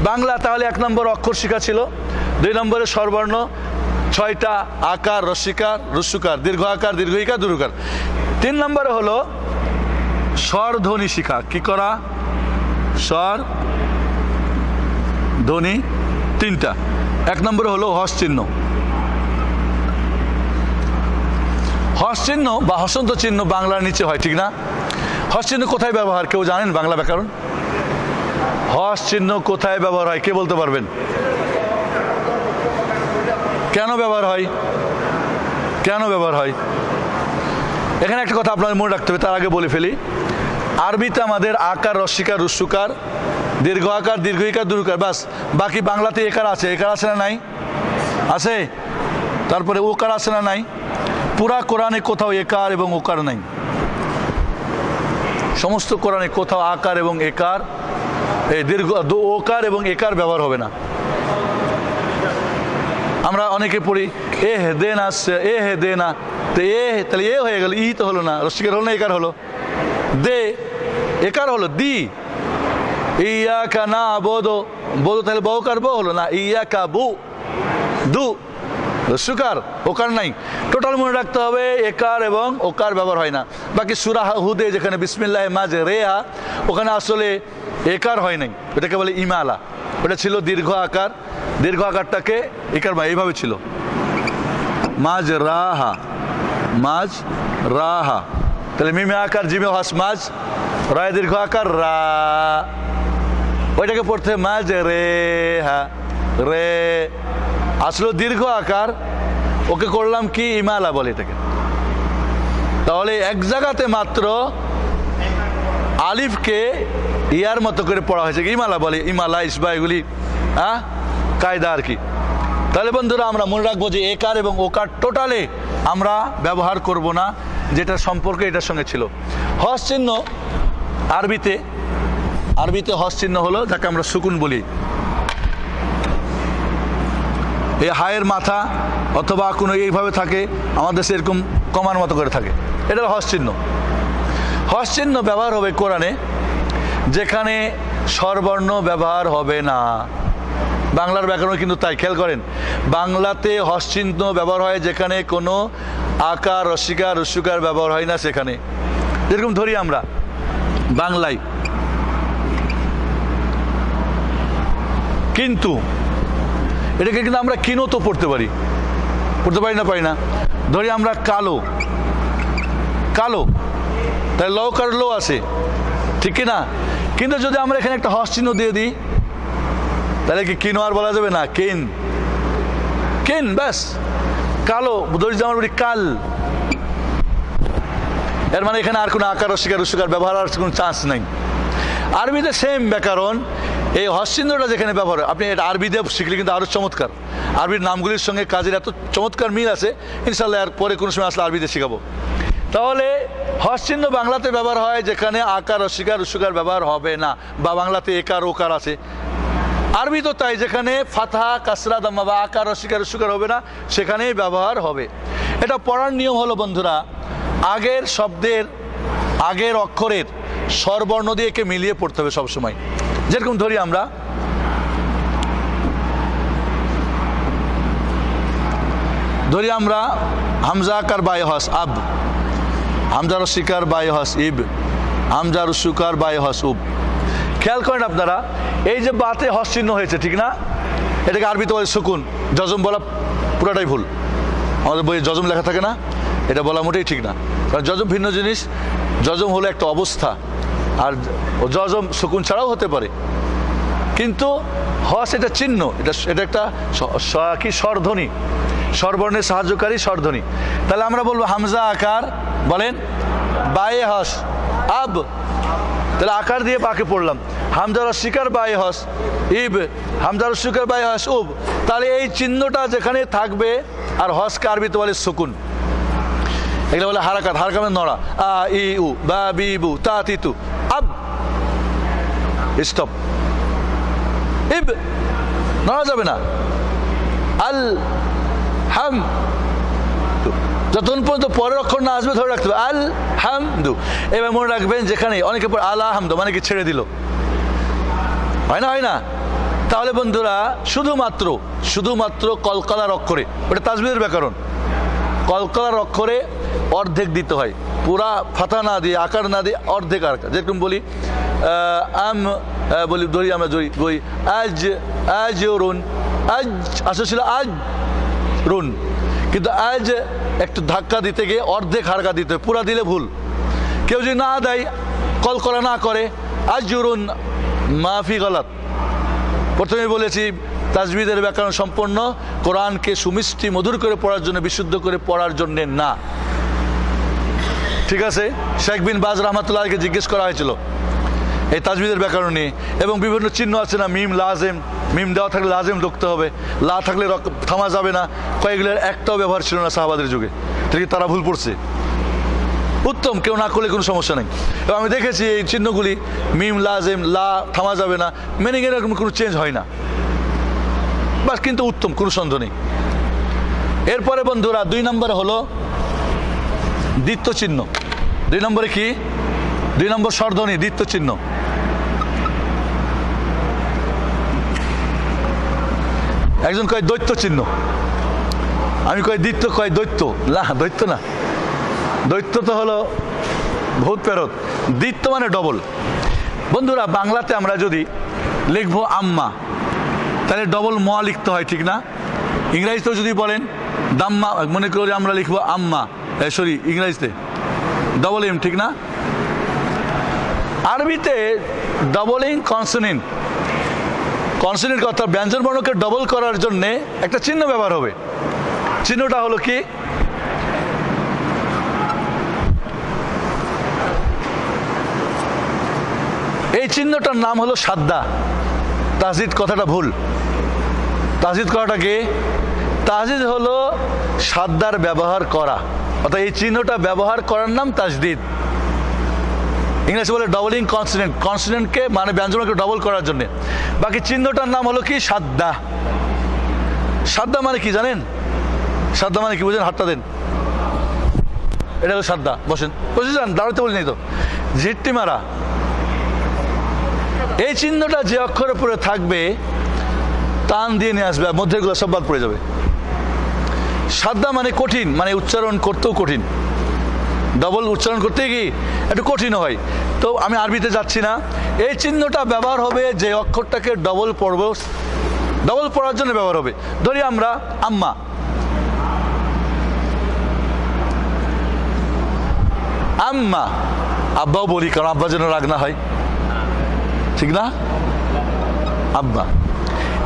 বাংলা তাহলে ১ নম্বর অক্ষর শিখা ছিল, ২ নম্বরে স্বরবর্ণ ৬টা, আকার, রস্বীকার, রস্যুকার, দীর্ঘ আকার, দীর্ঘ ইকার, দুরুকার। ৩ নম্বরে হলো স্বর ধ্বনি শিখা। কি করা? স্বর ধ্বনি ৩টা। ১ নম্বরে হলো হস চিহ্ন। হস চিহ্ন বা হসন্ত চিহ্ন বাংলার নিচে হয়, ঠিক না? হস চিহ্ন কোথায় ব্যবহার কেউ জানেন? বাংলা ব্যাকরণ হস চিহ্ন কোথায় ব্যবহার হয় কে বলতে পারবেন? কেন ব্যবহার হয়? কেন ব্যবহার হয়? এখানে একটা কথা আপনাদের মনে রাখতে হবে, তার আগে বলে ফেলি। আরবিতে আমাদের আকার, রস্বীকার, রস্যুকার, দীর্ঘ আকার, দীর্ঘ ইকার, দুরুকার, বাস। বাকি বাংলাতে একার আছে। একার আছে না নাই? আছে। তারপরে ওকার আছে না নাই? পুরা কোরআনে কোথাও একার এবং ওকার নাই। সমস্ত কোরআনে কোথাও আকার এবং একার, এই দীর্ঘ ওকার এবং একার ব্যবহার হবে না। আমরা অনেকে পড়ি এ হে দে না, এ হে দে না, তো তাহলে এ হয়ে গেল, ই তো হলো না, রস্বীকার হলো না, একার হলো। দে একার হলো, দি। ইয়া কা না বোধো, বোধো তাহলে বউকার বউ হলো না, ইয়া কা বু, দু, রস্যুকার, ওকার নাই। টোটাল মনে রাখতে হবে একার এবং ওকার ব্যবহার হয় না। বাকি সূরা হুদে যেখানে বিসমিল্লাহ মাঝে রেহা, ওখানে আসলে একার হয় নাই, ওটাকে বলে ইমালা। ওটা ছিল দীর্ঘ আকার, দীর্ঘ আকারটাকে একার এইভাবে ছিল, মাঝ রাহা, মাঝ রাহা। তাহলে মিমে আকার, জিমে হাস মাঝ, রায় দীর্ঘ আকার রা, ওইটাকে পড়তে মাঝ রে হা, রে। আসলে দীর্ঘ আকার, ওকে করলাম কি ইমালা বলে এটাকে। তাহলে এক জায়গাতে মাত্র আলিফকে ইয়ার মতো করে পড়া হয়েছে, ইমালা বলে, ইমালা, ইসবা, এগুলি কায়দা আর কি। তাহলে বন্ধুরা, আমরা মনে রাখবো যে একার এবং ওকার টোটালে আমরা ব্যবহার করব না, যেটা সম্পর্কে এটার সঙ্গে ছিল। হস চিহ্ন আরবিতে হস চিহ্ন হলো যাকে আমরা সুকুন বলি। এই হায়ের মাথা অথবা কোনো এইভাবে থাকে, আমাদের দেশে এরকম কমার মতো করে থাকে, এটা হস চিহ্ন। হস চিহ্ন ব্যবহার হবে কোরআনে যেখানে স্বরবর্ণ ব্যবহার হবে না। বাংলার ব্যাকরণ কিন্তু তাই, খেয়াল করেন, বাংলাতে হস চিহ্ন ব্যবহার হয় যেখানে কোনো আকার, রস্বীকার, রস্যুকার ব্যবহার হয় না সেখানে। যেরকম ধরি আমরা বাংলায় কিন্তু, এটাকে কিন্তু আমরা কিনো তো পড়তে পারি না, পারি না? ধরি আমরা কালো, কালো, তাই লৌকার লো আছে, ঠিক কি না? কিন্তু যদি আমরা এখানে একটা হস চিহ্ন দিয়ে দিই, তাহলে কি কিনো আর বলা যাবে না? কিন, কিন, ব্যাস। কালো ধরি যে আমরা বলি কাল, এর মানে এখানে আর কোনো আকার, রস্বীকার, রস্যুকার ব্যবহার আর কোনো চান্স নাই। আরবিতে সেম ব্যাকরণ, এই হস চিহ্নটা যেখানে ব্যবহার হয়, আপনি এটা আরবিতে শিখলে কিন্তু আরও চমৎকার। আরবির নামগুলির সঙ্গে কাজের এত চমৎকার মিল আছে, ইনশাল্লাহ আর পরে কোনো সময় আসলে আরবিতে শেখাবো। তাহলে হস চিহ্ন বাংলাতে ব্যবহার হয় যেখানে আকার অস্বীকার উস্বীকার ব্যবহার হবে না, বা বাংলাতে একার ওকার আছে। আরবি তো তাই, যেখানে ফাতহা কাসরা দাম্মা বা আকার অস্বীকার উস্বীকার হবে না সেখানেই ব্যবহার হবে। এটা পড়ার নিয়ম হলো বন্ধুরা, আগের শব্দের আগের অক্ষরের স্বরবর্ণ দিয়ে একে মিলিয়ে পড়তে হবে সবসময়। যেরকম ধরি আমরা হামজা আকার বাই হস আব, হামজার শিকার বাই হস ইব, হামজার সুকার বাই হস উব। খেয়াল করেন আপনারা, এই যে বাতে হস চিহ্ন হয়েছে ঠিক না, এটাকে আরবিতে বলে সুকুন। জজম বলা পুরাটাই ভুল, আমাদের বইয়ে জজম লেখা থাকে না, এটা বলা মোটেই ঠিক না। কারণ জজম ভিন্ন জিনিস, জজম হলো একটা অবস্থা, আর জজম সুকুন ছাড়াও হতে পারে। কিন্তু হস এটা চিহ্ন, এটা একটা কি স্বরধ্বনি, স্বরবর্ণের সাহায্যকারী স্বরধ্বনি। তাহলে আমরা বলবো হামজা আকার বলেন বায়ে হস আব, তাহলে আকার দিয়ে বাকে পড়লাম। হামজার শিকার বায়ে হস ইব, হামজার শিকার বায়ে হস উব। তাহলে এই চিহ্নটা যেখানে থাকবে, আর হসকে আরবিতে বলে সুকুন, এগুলো বলে হারাকাত, হারাকাতের নড়া। আ ই উ বা বি বু তা তি তু আব, স্টপ। ইব নড়া যাবে না। আল হাম, যতক্ষণ পর্যন্ত পরের অক্ষর না আসবে ধরে রাখতে হবে আল হামদু। এবার মনে রাখবেন, যেখানে অনেকে পর আল হামদু মানে কি ছেড়ে দিল, হয় না। তাহলে বন্ধুরা শুধুমাত্র কলকলার অক্ষরে, ওটা তাজবিদের ব্যাকরণ, কলকলার অক্ষরে অর্ধেক দিতে হয়, পুরা ফাতা না দিয়ে আকার না দিয়ে অর্ধেক আকার। যেরকম বলি ধরি আমরা বই আজ রুন, আজ আসলে ছিল আজ রুন, কিন্তু আজ একটু ধাক্কা দিতে গিয়ে অর্ধেক হারকা দিতে হয়, পুরা দিলে ভুল। কেউ যদি না দেয়, কলকলা না করে, আজ রুন মাফি গলত। প্রথমে বলেছি তাজবিদের ব্যাকরণ সম্পন্ন, কোরআনকে সুমিষ্টি মধুর করে পড়ার জন্য, বিশুদ্ধ করে পড়ার জন্য না। ঠিক আছে, শেখ বিন বাজ রহমাতুল্লাহকে জিজ্ঞেস করা হয়েছিল এই তাজবিদের ব্যাকরণ নিয়ে, এবং বিভিন্ন চিহ্ন আছে না, মিম লাজেম, মিম দেওয়া থাকলে লাজেম ধরতে হবে, লা থাকলে থামা যাবে না, কয়েকগুলোর একটাও ব্যবহার ছিল না সাহাবাদের যুগে, ঠিক তারা ভুল পড়ছে। উত্তম, কেউ না করলে কোনো সমস্যা নেই। এবং আমি দেখেছি এই চিহ্নগুলি মিম লাজেম লা থামা যাবে না, মিনিংয়ের এরকম কোনো চেঞ্জ হয় না, বাস, কিন্তু উত্তম, কোনো সন্দেহ নেই। এরপরে বন্ধুরা 2 নম্বরে হলো দ্বিত্ব চিহ্ন। 2 নম্বরে কি? 2 নম্বর স্বরধ্বনি দ্বিত্ব চিহ্ন। একজন কয় দৈত্য চিহ্ন, আমি কয় দ্বিত্ব, কয় দৈত্য না, দৈত্য না, দৈত্য তো হলো ভূত প্রেরত, দ্বিত্ব মানে ডবল। বন্ধুরা বাংলাতে আমরা যদি লিখবো আম্মা, তাহলে ডবল ম লিখতে হয় ঠিক না? ইংরেজিতেও যদি বলেন দাম্মা, মনে করি আমরা লিখবো আম্মা, ইংরেজিতে ডবল এম, ঠিক না? আরবিতে ডবলিং কনসোনেন্ট, কনসোনেন্ট অর্থাৎ ব্যঞ্জন বর্ণকে ডবল করার জন্যে একটা চিহ্ন ব্যবহার হবে। চিহ্নটা হলো কি? এই চিহ্নটার নাম হলো সাদ্দা। তাজদিদ কথাটা ভুল, তাজদিদ করাটা কি? তাজদিদ হলো সাদ্দার ব্যবহার করা, অর্থাৎ এই চিহ্নটা ব্যবহার করার নাম তাজদিদ। ইংরেজি বলে ডবলিং কনসোনেন্ট, কনসোনেন্টকে মানে ব্যঞ্জনকে ডবল করার জন্য। বাকি চিহ্নটার নাম হলো কি? সাদ্দা। সাদ্দা মানে কি জানেন? সাদ্দা মানে কি বুঝেন? হাতটা দেন, এটা হলো সাদ্দা। বসেন, বসে যান, দাঁড়াতে বলি নাই তো। ঝিট্টি মারা, এই চিহ্নটা যে অক্ষরের উপরে থাকবে টান দিয়ে নিয়ে আসবে, আর মধ্যেগুলো সব বাদ পড়ে যাবে। সাদ্দা মানে কঠিন, মানে উচ্চারণ করতেও কঠিন, ডবল উচ্চারণ করতে কি একটু কঠিন হয়। তো আমি আরবিতে যাচ্ছি না, এই চিহ্নটা ব্যবহার হবে যে অক্ষরটাকে ডবল পড়ব, ডবল পড়ার জন্য ব্যবহার হবে। ধরি আমরা আম্মা, আম্মা, আব্বাও বলি, কারণ আব্বা যেন রাগ না হয়, ঠিক না? আব্বা,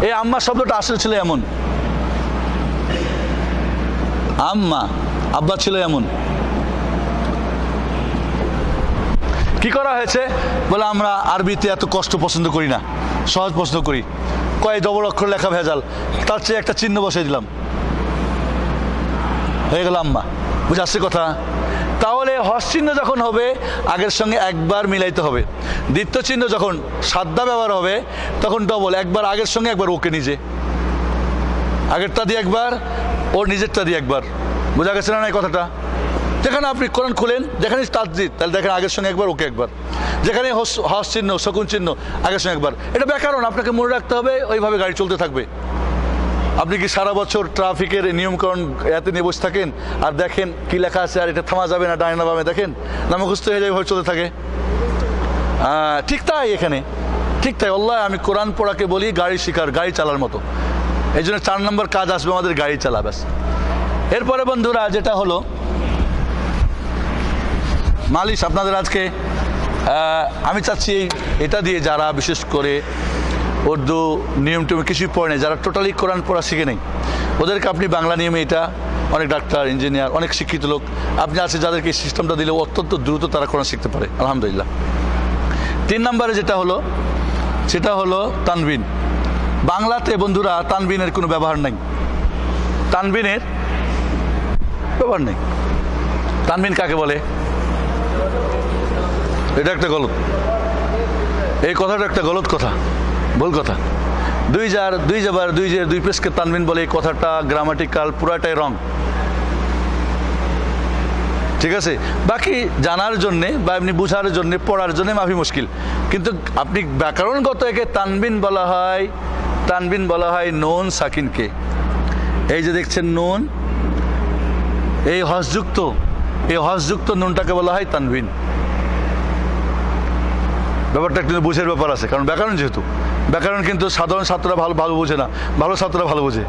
এই আম্মা শব্দটা আসলে ছিল এমন, আম্মা, আব্বা ছিল এমন। কি করা হয়েছে বলে, আমরা আরবিতে এত কষ্ট পছন্দ করি না, সহজ পছন্দ করি, কয় ডবল অক্ষর লেখা ভেজাল, তার চেয়ে একটা চিহ্ন বসিয়ে দিলাম, হয়ে গেল আম্মা। বুঝে আসছে কথা? তাহলে হস চিহ্ন যখন হবে আগের সঙ্গে একবার মিলাইতে হবে। দ্বিতীয় চিহ্ন যখন সাদ্দা ব্যবহার হবে তখন ডবল, একবার আগের সঙ্গে একবার ওকে নিজে, আগেরটা দিয়ে একবার ওর নিজেরটা দিয়ে একবার। বোঝা গেছে না এই কথাটা? যেখানে আপনি কোরআন খুলেন, যেখানে তাসদিদ, তাহলে দেখেন আগের সঙ্গে একবার ওকে একবার, যেখানে হস চিহ্ন শকুন চিহ্ন আগের সঙ্গে একবার। এটা ব্যাকরণ, আপনাকে মনে রাখতে হবে, ওইভাবে গাড়ি চলতে থাকবে। আপনি কি সারা বছর ট্রাফিকের নিয়মকরণ এতে নিয়ে বসে থাকেন আর দেখেন কি লেখা আছে আর এটা থামা যাবে না, ডাইনা বামে দেখেন না, মুখস্থ হয়ে যাবে, চলতে থাকে? ঠিক তাই এখানে, ঠিক তাই। আল্লাহ, আমি কোরআন পড়াকে বলি গাড়ি শিকার, গাড়ি চালার মতো। এই জন্য 4 নম্বর কাজ আসবে আমাদের, গাড়ি চালা, ব্যাস। এরপরে বন্ধুরা যেটা হলো মালিশ। আপনাদের আজকে আমি চাচ্ছি এটা দিয়ে যারা বিশেষ করে উর্দু নিয়ম টিয়ম কিছুই পড়ে নেই, যারা টোটালি কোরআন পড়া শিখে নেই, ওদেরকে আপনি বাংলা নিয়মে, এটা অনেক ডাক্তার, ইঞ্জিনিয়ার, অনেক শিক্ষিত লোক আপনি আছে যাদেরকে এই সিস্টেমটা দিলে অত্যন্ত দ্রুত তারা কোরআন শিখতে পারে, আলহামদুলিল্লাহ। 3 নম্বরে যেটা হলো সেটা হলো তানবিন। বাংলাতে বন্ধুরা তানবিনের কোনো ব্যবহার নেই, তানবিনের ব্যবহার নেই। তানবিন কাকে বলে? এটা একটা গলত, এই কথাটা একটা গলত কথা, ভুল কথা। দুই জের দুই পেশকে তানবিন বলে, এই কথাটা গ্রামাটিক্যাল পুরাটাই রং, ঠিক আছে? বাকি জানার জন্যে বা এমনি বুঝার জন্যে, পড়ার জন্যে মাফি মুশকিল, কিন্তু আপনি ব্যাকরণগত একে তানবিন বলা হয়। তানবিন বলা হয় নুন সাকিনকে। এই যে দেখছেন নুন, এই হসযুক্ত নুনটাকে বলা হয় তানবিন। ব্যাপারটা কিন্তু বুঝের ব্যাপার আছে, কারণ ব্যাকরণ যেহেতু, ব্যাকরণ কিন্তু সাধারণ ছাত্ররা ভালো বোঝে না, ভালো ছাত্ররা ভালো বোঝে।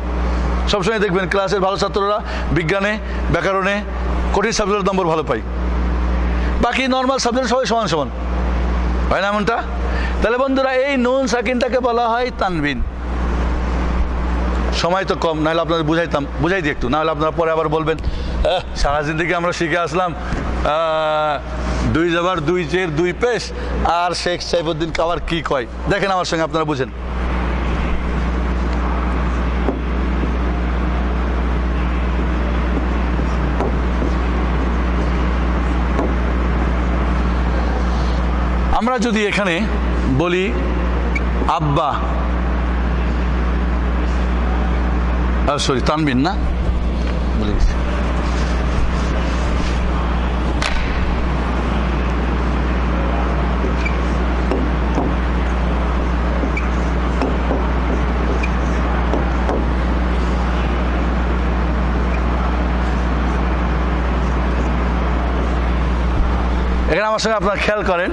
সবসময় দেখবেন ক্লাসের ভালো ছাত্ররা বিজ্ঞানে, ব্যাকরণে, কঠিন সাবজেক্টের নম্বর ভালো পাই, বাকি নর্মাল সাবজেক্ট সবাই সমান সমান, হয় না এমনটা? তাহলে বন্ধুরা এই নুন সাকিনটাকে বলা হয় তানবিন। সময় তো কম, নাহলে আপনাদের বুঝাই দিই একটু, নাহলে আপনারা পরে আবার বলবেন সারা জিন্দেগি আমরা শিখে আসলাম 2 জবর 2 জের 2 পেশ আর শেখ সাইফুদ্দিন কাওয়ার কি কয়। দেখেন আমার সঙ্গে, আপনারা বুঝেন। আমরা যদি এখানে বলি আব্বা, সরি তানবিন না, বলে গেছি। এখানে আমার সঙ্গে আপনারা খেয়াল করেন,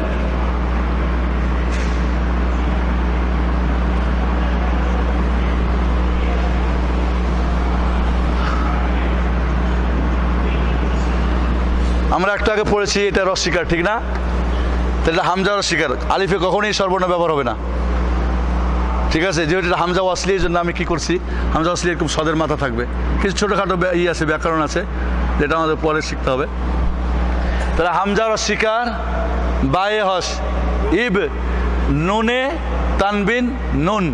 আমরা একটু আগে পড়েছি এটা রস্বীকার, ঠিক না? তাহলে হামজা রস্বীকার, আলিফে কখনোই সর্বর্ণ ব্যবহার হবে না, ঠিক আছে? যেহেতু এটা হামজা ওয়াসলি, এর জন্য আমি কি করছি, হামজা ওয়াসলি এরকম সদের মাথা থাকবে, কিছু ছোটোখাটো আছে, ব্যাকরণ আছে, যেটা আমাদের পরে শিখতে হবে। তাহলে হামজা রস্বীকার, বায়ে হস, ইব, নুনে তানবিন, নুন,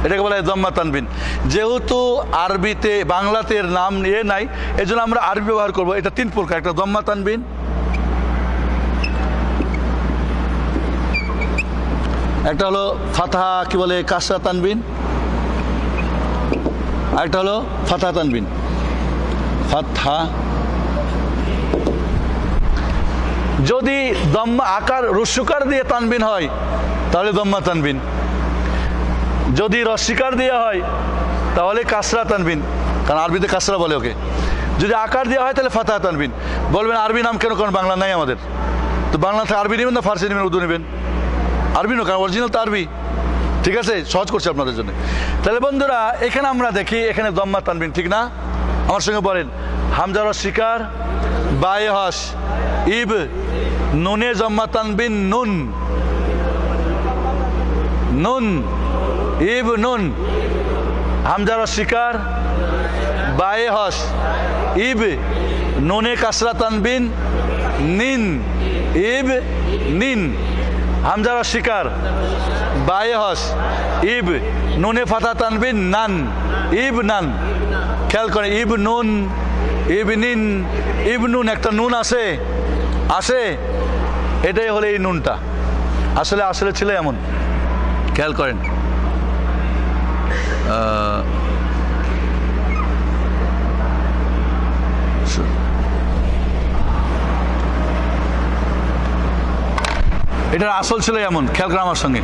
এটাকে বলা হয় দম্মা তানবিন। যেহেতু আরবিতে, বাংলাতে এর নাম নিয়ে নাই, এই জন্য আমরা আরবি ব্যবহার করবো। এটা 3 প্রকার, একটা দম্মা তানবিন, একটা হলো ফাতহা, কি বলে, কাসরা তানবিন, আরেকটা হলো ফাতহা তানবিন, ফাতহা। যদি দম্মা আকার রস্যকার দিয়ে তানবিন হয় তাহলে দম্মা তানবিন, যদি রস্যিকার দিয়ে হয় তাহলে কাসরা তানবিন, কারণ আরবিতে কাসরা বলে ওকে। যদি আকার দেওয়া হয় তাহলে ফাতহা তানবিন। বলবেন আরবি নাম কেন, কারণ বাংলা নাই আমাদের, তো বাংলা থেকে আরবি নেবেন না ফার্সি নেবেন, উর্দু নেবেন? আরবি নো, কারণ অরিজিনাল তো আরবি, ঠিক আছে? সহজ করছে আপনাদের জন্য। তাহলে বন্ধুরা এখানে আমরা দেখি, এখানে দম্মা তানবিন, ঠিক না? আমার সঙ্গে বলেন, হামজা রস্যিকার, বায়ে হস, ইব, নুনে জম্মা তানবিন, নুন, নুন, ইব, নুন, হামজা রস্যিকার, বায়ে হস, ইব, নুনে কাসরা তানবিন, নিন, ইব, নিন, হামজা রস্যিকার, বায়ে হস, ইব, নুনে ফাতা তানবিন, নান, ইব, নান। খেয়াল করে, ইব নুন, ইবনিন, ইবনুন একটা নুন আসে, এটাই হলো এই নুনটা। আসলে আসলে ছিল এমন, খেয়াল করেন। এটার আসল ছিল এমন, খেয়াল করেন আমার সঙ্গে।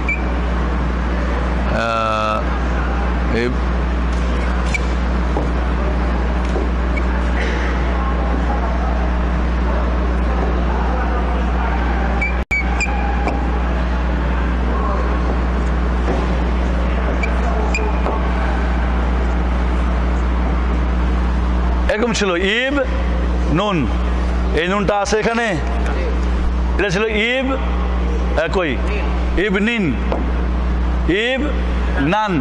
এরকম ছিল ইব নুন, এই নুনটা আছে এখানে, এটা ছিল ইব কই ইবনিন, ইব নান।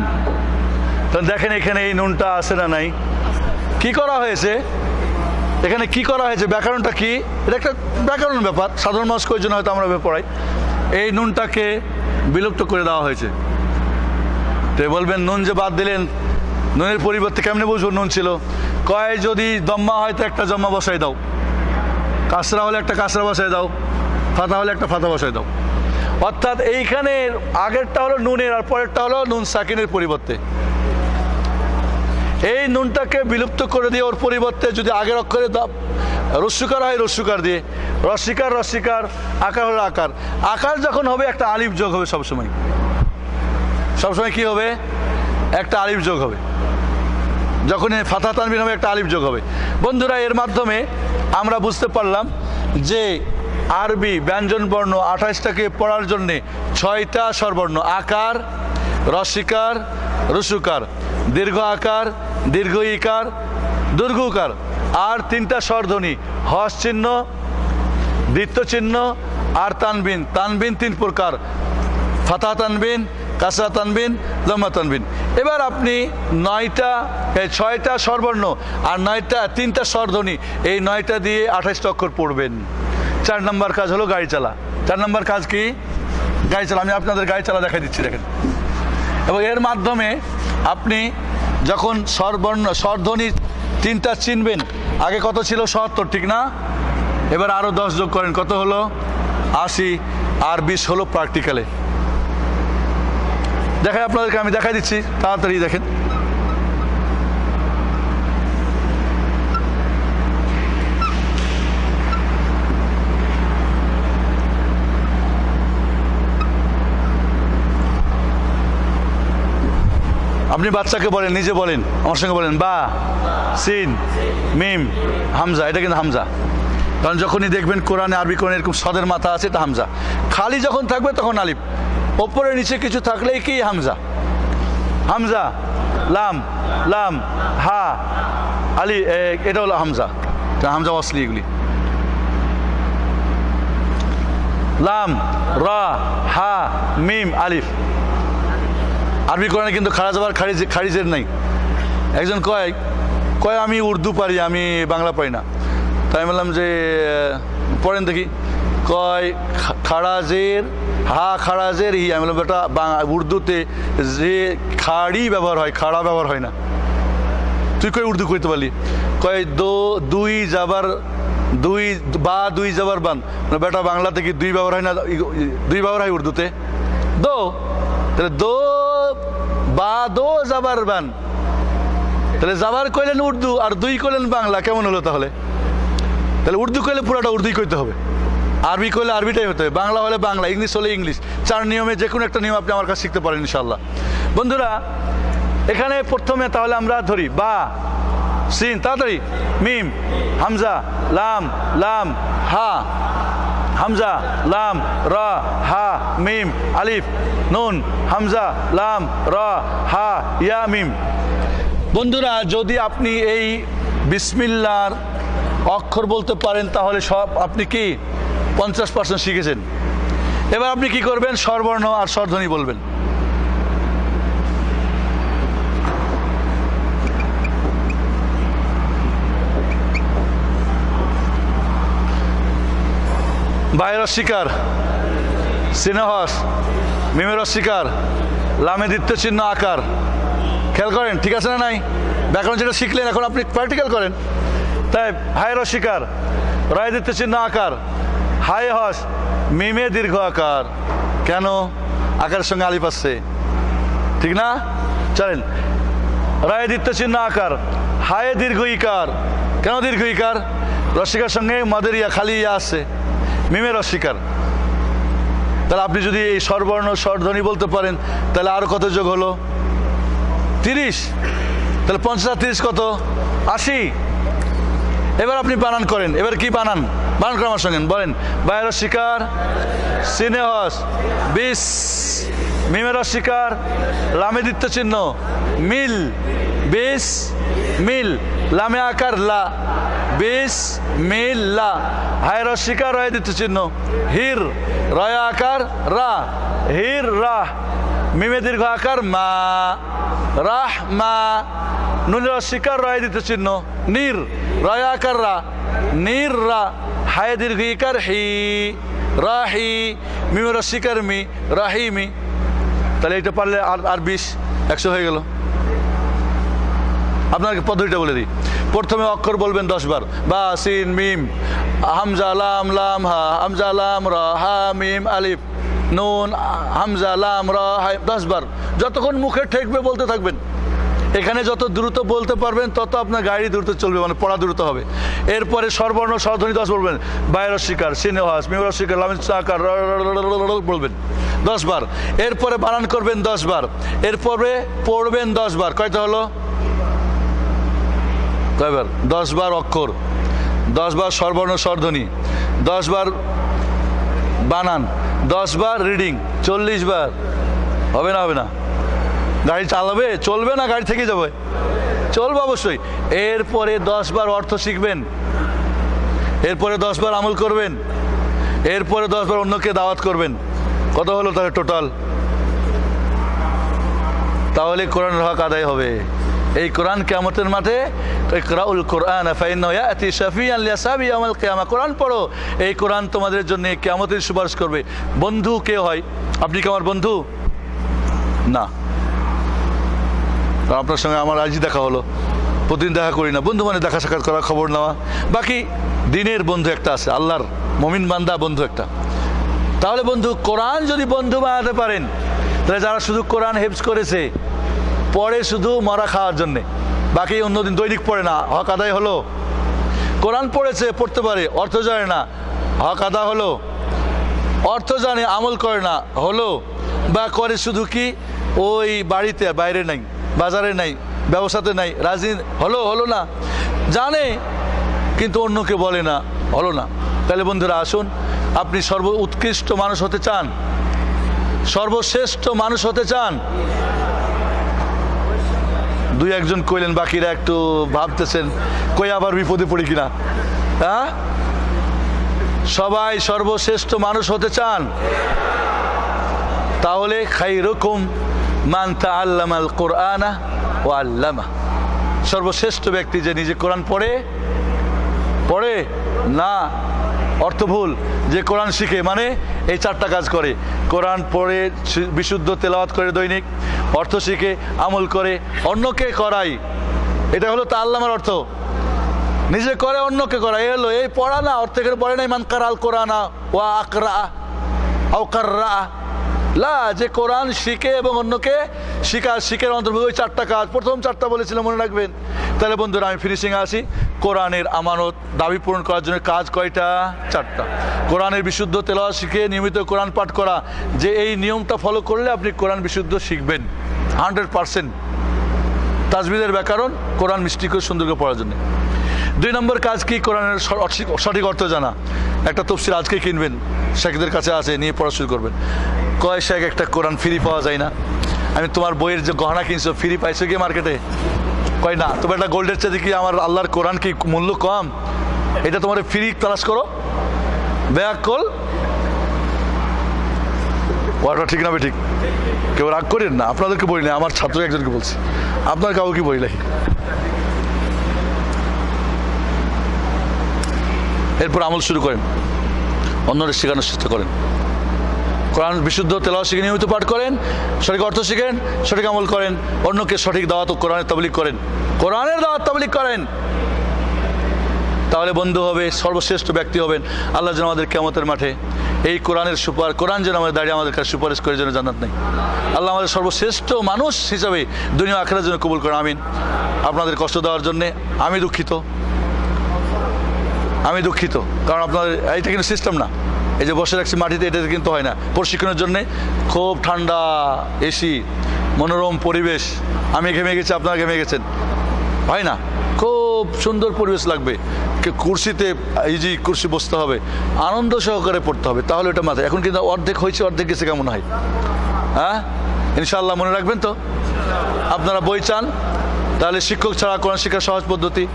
তো দেখেন এখানে এই নুনটা আছে না নাই? কি করা হয়েছে এখানে, কি করা হয়েছে, ব্যাকরণটা কি? এটা একটা ব্যাকরণ ব্যাপার, সাধারণ মানুষ কয়েকজন হয়তো আমরা পড়াই। এই নুনটাকে বিলুপ্ত করে দেওয়া হয়েছে। তো বলবেন নুন যে বাদ দিলেন, নুনের পরিবর্তে কেমনে বুঝবো নুন ছিল? কয় যদি দম্মা হয় তো একটা জম্মা বসাই দাও, কাসরা হলে একটা কাসরা বসাই দাও, ফাতা হলে একটা ফাতা বসাই দাও। অর্থাৎ এইখানে আগেরটা হলো নুনের আর পরেরটা হলো নুন সাকিনের পরিবর্তে। এই নুনটাকে বিলুপ্ত করে দিয়ে ওর পরিবর্তে যদি আগের অক্ষরে রস্যকার হয় রস্যকার দিয়ে, রস্যিকার রস্যিকার, আকার হলো আকার। আকার যখন হবে একটা আলিফ যোগ হবে সবসময়, সবসময় কি হবে? একটা আলিফ যোগ হবে। যখন ফাতা তানবিন হবে একটা আলিফ যোগ হবে। বন্ধুরা, এর মাধ্যমে আমরা বুঝতে পারলাম যে আরবি ব্যঞ্জন বর্ণ 28টাকে পড়ার জন্যে 6টা স্বরবর্ণ, আকার, রস্যিকার, রস্যকার, দীর্ঘ আকার, দীর্ঘ ইকার, দীর্ঘ উকার, আর 3টা স্বরধ্বনি, হস চিহ্ন, দ্বিত্ব চিহ্ন আর তানবিন। তানবিন 3 প্রকার, ফাতা তানবিন, কাসরা তানবিন, জম্মা তানবিন। এবার আপনি 6টা স্বরবর্ণ আর 3টা স্বরধ্বনি, এই 9টা দিয়ে 28টা অক্ষর পড়বেন। 4 নম্বর কাজ হলো গাড়ি চালা। 4 নম্বর কাজ কি? গাড়ি চালা। আমি আপনাদের গাড়ি চালা দেখাই দিচ্ছি, দেখেন। এবং এর মাধ্যমে আপনি যখন স্বরধ্বনি 3টা চিনবেন, আগে কত ছিল? 77, ঠিক না? এবার আরও 10 যোগ করেন, কত হলো? 80, আর 20 হলো প্র্যাকটিক্যালে। দেখাই আপনাদেরকে, আমি দেখাই দিচ্ছি, তাড়াতাড়ি দেখেন। আপনি বাচ্চাকে বলেন, নিজে বলেন, আমার সঙ্গে বলেন, বা, সিন, মিম, হামজা। এটা কিন্তু হামজা, কারণ যখনই দেখবেন কোরআনে, আরবি কোরআনে এরকম সদের মাথা আছে, এটা হামজা। খালি যখন থাকবে তখন আলিফ, ওপরে নিচে কিছু থাকলেই কি হামজা। হামজা, লাম, লাম, হা, আলি, এটা হলো হামজা। হামজা অসলি এগুলি। লাম, রা, হা, মিম, আলিফ। আরবি কোরআনে কিন্তু খাড়া যাবার খারিজের নাই। একজন কয় আমি উর্দু পারি, আমি বাংলা পারি না। তাই আমি বললাম যে পড়েন দেখি। কয় খাড়াজের, হা খাড়াজের হি। আমি বললাম বেটা উর্দুতে যে খাড়ি ব্যবহার হয়, খাড়া ব্যবহার হয় না। তুই কই উর্দু করতে পারলি? কয় দুই যাবার দুই, বা দুই যাবার বান। বেটা বাংলাতে কি দুই ব্যবহার হয় না? দুই ব্যবহার হয় উর্দুতে, দো। তাহলে দো বা দো যাবার বান, তাহলে যাবার কইলেন উর্দু আর দুই কইলেন বাংলা, কেমন হলো তাহলে? তাহলে উর্দু কইলে পুরাটা উর্দুই কইতে হবে, আরবি কইলে আরবিটাই হতে হবে, বাংলা হলে বাংলা, ইংলিশ হলে ইংলিশ। 4 নিয়মে যে কোনো একটা নিয়ম আপনি আমার কাছে শিখতে পারেন ইনশাল্লাহ। বন্ধুরা, এখানে প্রথমে তাহলে আমরা ধরি বা, সিন, তাড়াতাড়ি, মিম, হামজা, লাম, লাম, হা, হামজা, লাম, রা, হা, মিম, আলিফ, নুন, হামজা, লাম, রা, হা, ইয়া, মিম। বন্ধুরা, যদি আপনি এই বিসমিল্লাহর অক্ষর বলতে পারেন তাহলে সব আপনি কি 50% শিখেছেন। এবার আপনি কি করবেন? স্বরবর্ণ আর স্বরধ্বনি বলবেন। বায়ের অস্বীকার, সিনেহস, মিমের অস্বীকার, লামে দ্বিত্ব চিহ্ন আকার। খেয়াল করেন, ঠিক আছে না নাই? ব্যাকরণ যেটা শিখলেন এখন আপনি প্র্যাকটিক্যাল করেন। তাই হায়ের অস্বীকার, রায় দিতে চিহ্ন আকার, হায় হস, মিমে দীর্ঘ আকার। কেন? আকারের সঙ্গে আলিফ আসছে, ঠিক না? চলেন, রায় দিতে চিহ্ন আকার, হায়ে দীর্ঘ ইকার। কেন দীর্ঘ ইকার? রস্বীকার সঙ্গে মাদের ইয়া খালি ইয়া আসছে, মিমের অস্বীকার। তাহলে আপনি যদি এই স্বরবর্ণ স্বরধ্বনি বলতে পারেন তাহলে আরো কত যোগ হলো? 30। তাহলে 50 আর 30 কত? 80। এবার আপনি বানান করেন। এবার কি বানান? বানান করেন আমার সঙ্গে, বলেন। বায়ের অস্বীকার, সিনেহস, 20, মিমের অস্বীকার, লামে দ্বিত্ব চিহ্ন, মিল, 20 মিল, লামে আকার লা, 20 মিল লা, হায়ের অস্বীকার, রয়ে দ্বিত্ব চিহ্ন, হির, রয় আকার রা, হির রাহ, মিমে দীর্ঘ আকার মা, রাহ মা, নুনের অস্বীকার, রয় দ্বিত্ব চিহ্ন, নির, রয় আকার রা, নির রা, হায়ে দীর্ঘ ইকার হি, রাহি, মিমের অস্বীকার মি, রাহিমি। তাহলে এটা পারলে আর 20, 100 হয়ে গেল। আপনাকে পদ্ধতিটা বলে দিই। প্রথমে অক্ষর বলবেন 10 বার, বা সিন মিম, হামজা লাম, লাম হা, হামজা লাম রা, হা মিম আলিফ, নুন, হামজা লাম রা, হা, 10 বার। যতক্ষণ মুখে ঠেকবে বলতে থাকবেন। এখানে যত দ্রুত বলতে পারবেন তত আপনার গাড়ি দ্রুত চলবে, মানে পড়া দ্রুত হবে। এরপরে স্বরবর্ণ স্বরধ্বনি 10 বলবেন, বায়ের অস্বীকার, সিনেহাস, মিমের অস্বীকার, লামিন আকার বলবেন 10 বার। এরপরে বানান করবেন 10 বার। এরপরে পড়বেন 10 বার। কয়টা হলো? কয়বার? 10 বার অক্ষর, 10 বার স্বরবর্ণ স্বরধ্বনি, 10 বার বানান, 10 বার রিডিং, 40 বার। হবে না? হবে না? গাড়ি চালাবে, চলবে না? গাড়ি থেকে যাবে, চলবে অবশ্যই। এরপরে 10 বার অর্থ শিখবেন, এরপরে 10 বার আমল করবেন, এরপরে 10 বার অন্যকে দাওয়াত করবেন। কত হলো তাহলে টোটাল? তাহলে কোরআনের হক আদায় হবে। এই কোরআন কিয়ামতের মাঠে, ইকরাউল কোরআন ফাইন্নাহু ইয়াতি শাফিয়ান লিআসহাবি ইয়াউমাল কিয়ামা, কোরআন পড়ো, এই কোরআন তোমাদের জন্য কিয়ামতের সুপারিশ করবে। বন্ধু কে হয়? আপনি কি আমার বন্ধু? না। আপনার সঙ্গে আমার আজই দেখা হলো, প্রতিদিন দেখা করি না। বন্ধু মানে দেখা সাক্ষাৎ করা, খবর নেওয়া। বাকি দিনের বন্ধু একটা আছে, আল্লাহর মুমিন বান্দা বন্ধু একটা। তাহলে বন্ধু, কোরআন যদি বন্ধু বানাতে পারেন, তাহলে যারা শুধু কোরআন হেফজ করেছে, পড়ে শুধু মরা খাওয়ার জন্যে, বাকি অন্যদিন দৈনিক পড়ে না, হক আদায় হলো? কোরআন পড়েছে, পড়তে পারে, অর্থ জানে না, হক আদা হলো? অর্থ জানে, আমল করে না, হলো? বা করে শুধু কি ওই বাড়িতে, বাইরে নাই, বাজারে নাই, ব্যবসাতে নাই, রাজি হলো? হলো না? জানে কিন্তু অন্যকে বলে না, হলো না? তাহলে বন্ধুরা আসুন, আপনি উৎকৃষ্ট মানুষ হতে চান, সর্বশ্রেষ্ঠ মানুষ হতে চান? 2-1 কইলেন, বাকিরা একটু ভাবতেছেন কই আবার বিপদে পড়ি কিনা। হ্যাঁ, সবাই সর্বশ্রেষ্ঠ মানুষ হতে চান? তাহলে খাইরুকুম মান তাআল্লামাল কুরআনা ওয়া আল্লামা, সর্বশ্রেষ্ঠ ব্যক্তি যে নিজে কোরআন পড়ে না, অর্থ ভুল, যে কোরআন শিখে, মানে এই 4টা কাজ করে। কোরআন পড়ে বিশুদ্ধ তেলাওয়াত করে দৈনিক, অর্থ শিখে, আমল করে, অন্যকে করাই। এটা হলো তাআল্লামার অর্থ। নিজে করে, অন্যকে করা, এই হলো এই পড়া না। অর্থ এখানে পড়ে নাই মান কারাল কোরআনা ওয়া আকরা আও কাররা, লা, যে কোরআন শিখে এবং অন্যকে শিখের অন্তর্ভুক্ত ওই 4টা কাজ। প্রথম 4টা বলেছিলাম, মনে রাখবেন। তাহলে বন্ধুরা আমি ফিনিশিংয়ে আসি। কোরআনের আমানত দাবি পূরণ করার জন্য কাজ কয়টা? 4টা। কোরআনের বিশুদ্ধ তেলাওয়াত শিখে নিয়মিত কোরআন পাঠ করা, যে এই নিয়মটা ফলো করলে আপনি কোরআন বিশুদ্ধ শিখবেন 100%। তাজবিদের ব্যাকরণ, কোরআন মিষ্টি করে সুন্দর করে পড়ার জন্য। 2 নম্বর কাজ কি? কোরআনের সঠিক অর্থ জানা। একটা তফসির আজকে কিনবেন, শেখদের কাছে আছে, নিয়ে পড়া শুরু করবেন। কয় শেখ, একটা কোরআন ফ্রি পাওয়া যায় না? আমি তোমার বইয়ের যে গহনা কিনছো ফ্রি পাইছো কি মার্কেটে? কয় না। তবে একটা গোল্ডের চাইতে কি আমার আল্লাহর কোরআন কি মূল্য কম? এটা তোমার ফ্রি তালাশ করো, ব্যাকল। ওটা ঠিক না? ঠিক। কেউ রাগ করেন না, আপনাদেরকে বলি না, আমার ছাত্র একজনকে বলছি, আপনার কাউকে বলি নাই। এরপর আমল শুরু করেন, অন্যদের শেখানোর চেষ্টা করেন। কোরআন বিশুদ্ধ তেলাওয়াত শিখে নিয়মিত পাঠ করেন, সঠিক অর্থ শিখেন, সঠিক আমল করেন, অন্যকে সঠিক দাওয়াত ও কোরআনের তাবলীগ করেন, কোরআনের দাওয়াত তাবলীগ করেন। তাহলে বন্ধু হবে, সর্বশ্রেষ্ঠ ব্যক্তি হবেন। আল্লাহ যেন আমাদের কিয়ামতের মাঠে এই কোরআনের কোরআন যেন আমাদের দাঁড়িয়ে আমাদের কাছে সুপারিশ করে যেন জান্নাত নেই। আল্লাহ আমাদের সর্বশ্রেষ্ঠ মানুষ হিসাবে দুনিয়া আখিরাতের জন্য কবুল করেন, আমিন। আপনাদের কষ্ট দেওয়ার জন্যে আমি দুঃখিত, কারণ আপনাদের এইটা কিন্তু সিস্টেম না। এই যে বসে রাখছি মাটিতে, এটা কিন্তু হয় না। প্রশিক্ষণের জন্যে খুব ঠান্ডা এসি, মনোরম পরিবেশ, আমি ঘেমে গেছি, আপনারা ঘেমে গেছেন, হয় না? খুব সুন্দর পরিবেশ লাগবে, কুর্সিতে ইজি কুর্সি বসতে হবে, আনন্দ সহকারে পড়তে হবে, তাহলে ওটা মাথায়। এখন কিন্তু অর্ধেক হয়েছে, অর্ধেক গেছে, কেমন হয়? হ্যাঁ, ইনশাআল্লাহ মনে রাখবেন তো। আপনারা বই চান, তাহলে শিক্ষক ছাড়া কোরআন শিক্ষার সহজ পদ্ধতি,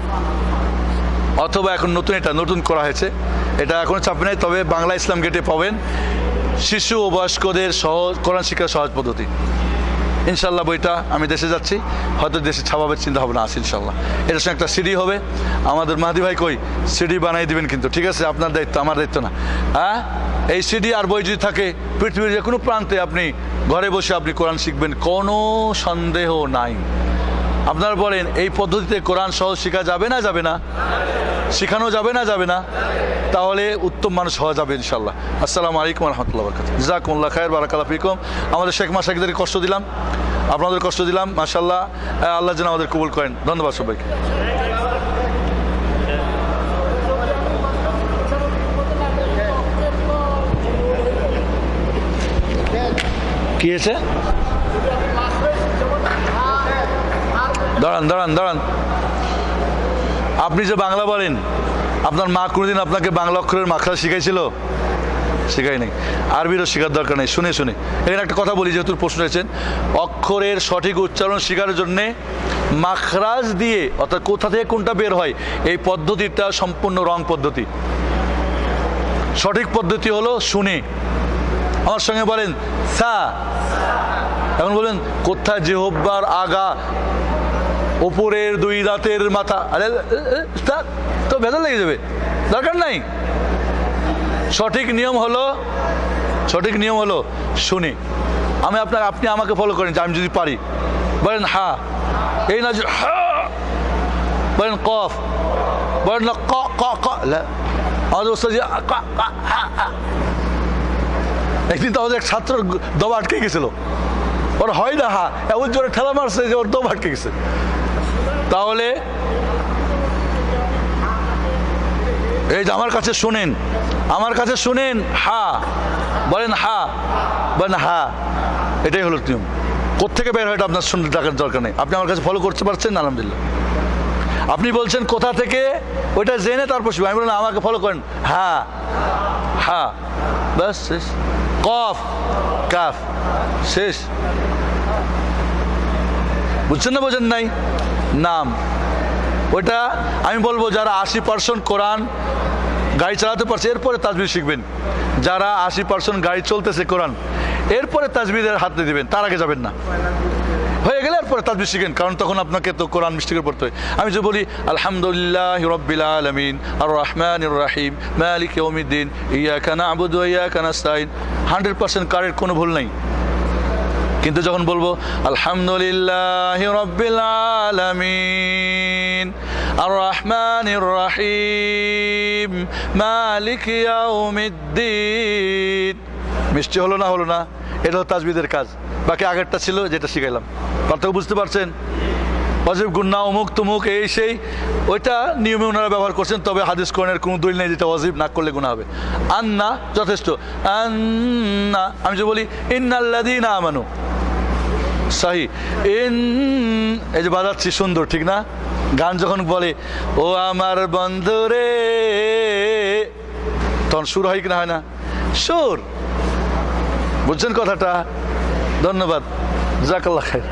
অথবা এখন নতুন করা হয়েছে, এটা এখনো চাপ নেই, তবে বাংলা ইসলাম গেটে পাবেন শিশু ও বয়স্কদের কোরআন শিক্ষার সহজ পদ্ধতি। ইনশাল্লাহ বইটা আমি দেশে যাচ্ছি, হয়তো দেশে ছাপাবের চিন্তা ভাবনা আছে ইনশাল্লাহ। এটার সঙ্গে একটা সিডি হবে। আমাদের মাহাদি ভাই কই, সিডি বানাই দিবেন কিন্তু, ঠিক আছে? আপনার দায়িত্ব, আমার দায়িত্ব না। হ্যাঁ, এই সিডি আর বই যদি থাকে, পৃথিবীর যে কোনো প্রান্তে আপনি ঘরে বসে আপনি কোরআন শিখবেন, কোনো সন্দেহ নাই। আপনারা বলেন, এই পদ্ধতিতে কোরআন সহজ শেখা যাবে না? যাবে না? শেখানো যাবে না? যাবে না? তাহলে উত্তম মানুষ হওয়া যাবে ইনশাল্লাহ। আসসালামু আলাইকুম রহমতুল্লাহ বারাকাতুহু। জাযাকুমুল্লাহ খায়র, বারাকাল্লাহু ফিকুম। আমাদের শেখ মাশায়েখদের কষ্ট দিলাম, আপনাদের কষ্ট দিলাম, মাশাআল্লাহ। আল্লাহ যেন আমাদের কবুল করেন। ধন্যবাদ সবাইকে। কি হয়েছে? দাঁড়ান। আপনি যে বাংলা বলেন, আপনার মা কোনোদিন আপনাকে বাংলা অক্ষরের মাখরাজ শিখাইছিল? শেখাই নেই। আরবিরও শেখার দরকার নেই। শুনে এখানে একটা কথা বলি, যেহেতু প্রশ্ন হয়েছেন, অক্ষরের সঠিক উচ্চারণ শেখার জন্যে মাখরাজ দিয়ে, অর্থাৎ কোথা থেকে কোনটা বের হয়, এই পদ্ধতিটা সম্পূর্ণ রং পদ্ধতি। সঠিক পদ্ধতি হলো শুনে। আমার সঙ্গে বলেন সা। এখন বলেন, কোথায় জিহ্বার আগা, ওপরের দুই দাঁতের মাথা, আরে তো ভেজাল লেগে যাবে, দরকার নাই। সঠিক নিয়ম হলো শুনি। আপনি আমাকে ফলো করেন, যে আমি যদি পারি, বলেন হা, এই না হা, বলেন কফ, বলেন না ক ক ক। আমাদের ওস্তাদ একদিন তো আমাদের এক ছাত্র দবা আটকে গেছিল, ওর হয় না হা, এমন জোরে ঠেলা মারছে যে ওর দবা আটকে গেছে। তাহলে এই যে আমার কাছে শুনেন হা, বলেন হা, বলেন হা, এটাই হলো নিয়ম। কোত্থেকে বের হয় এটা আপনার শুনতে টাকার দরকার নেই, আপনি আমার কাছে ফলো করতে পারছেন, আলহামদুলিল্লাহ। আপনি বলছেন কোথা থেকে, ওইটা জেনে তারপর আমি বললাম আমাকে ফলো করেন, হা হা, ব্যাস শেষ। কফ কাফ, শেষ। বুঝছেন না বোঝেন নাই? নাম, ওইটা আমি বলবো যারা 80% কোরআন গাড়ি চালাতে পারছে, এরপরে তাজবিদ শিখবেন। যারা 80% গাড়ি চলতেছে কোরআন, এরপরে তাজবিদের হাতে দিবেন, তার আগে যাবেন না। হয়ে গেলে এরপরে তাজবিদ শিখেন, কারণ তখন আপনাকে তো কোরআন মিষ্টি করে পড়তে হয়। আমি যে বলি আলহামদুলিল্লাহি রাব্বিল আলামিন আর রহমানির রহিম মালিক ইয়াউমিদ্দিন ইয়াকা না'বুদু ওয়া ইয়াকা নাস্তাইন, 100% কারেক্ট, কোনো ভুল নাই। কিন্তু যখন বলবো আলহামদুলিল্লাহি রাব্বিল আলামিন আর রহমানির রহিম মালিক ইয়াউমিদ্দিন, মিষ্টি হলো না? এটা হলো তাজবিদের কাজ। বাকি আগেরটা ছিল যেটা শিখাইলাম, পার্থক্য বুঝতে পারছেন? ওয়াজিব গুন্না অমুক তুমুক এই সেই, ওইটা নিয়মে ওনারা ব্যবহার করছেন, তবে হাদিস কোরআনের কোনো দলিল নেই যেটা ওয়াজিব না করলে গুনাহ হবে। আন্না যথেষ্ট, আন্না। আমি যে বলি ইন্নাল্লাযীনা আমানু, সাহি, এই যে বাজাচ্ছি সুন্দর, ঠিক না? গান যখন বলে ও আমার বন্ধুরে, তখন সুর হয় কিনা হয় না? সুর। বুঝছেন কথাটা? ধন্যবাদ, জাযাকাল্লাহ খায়র।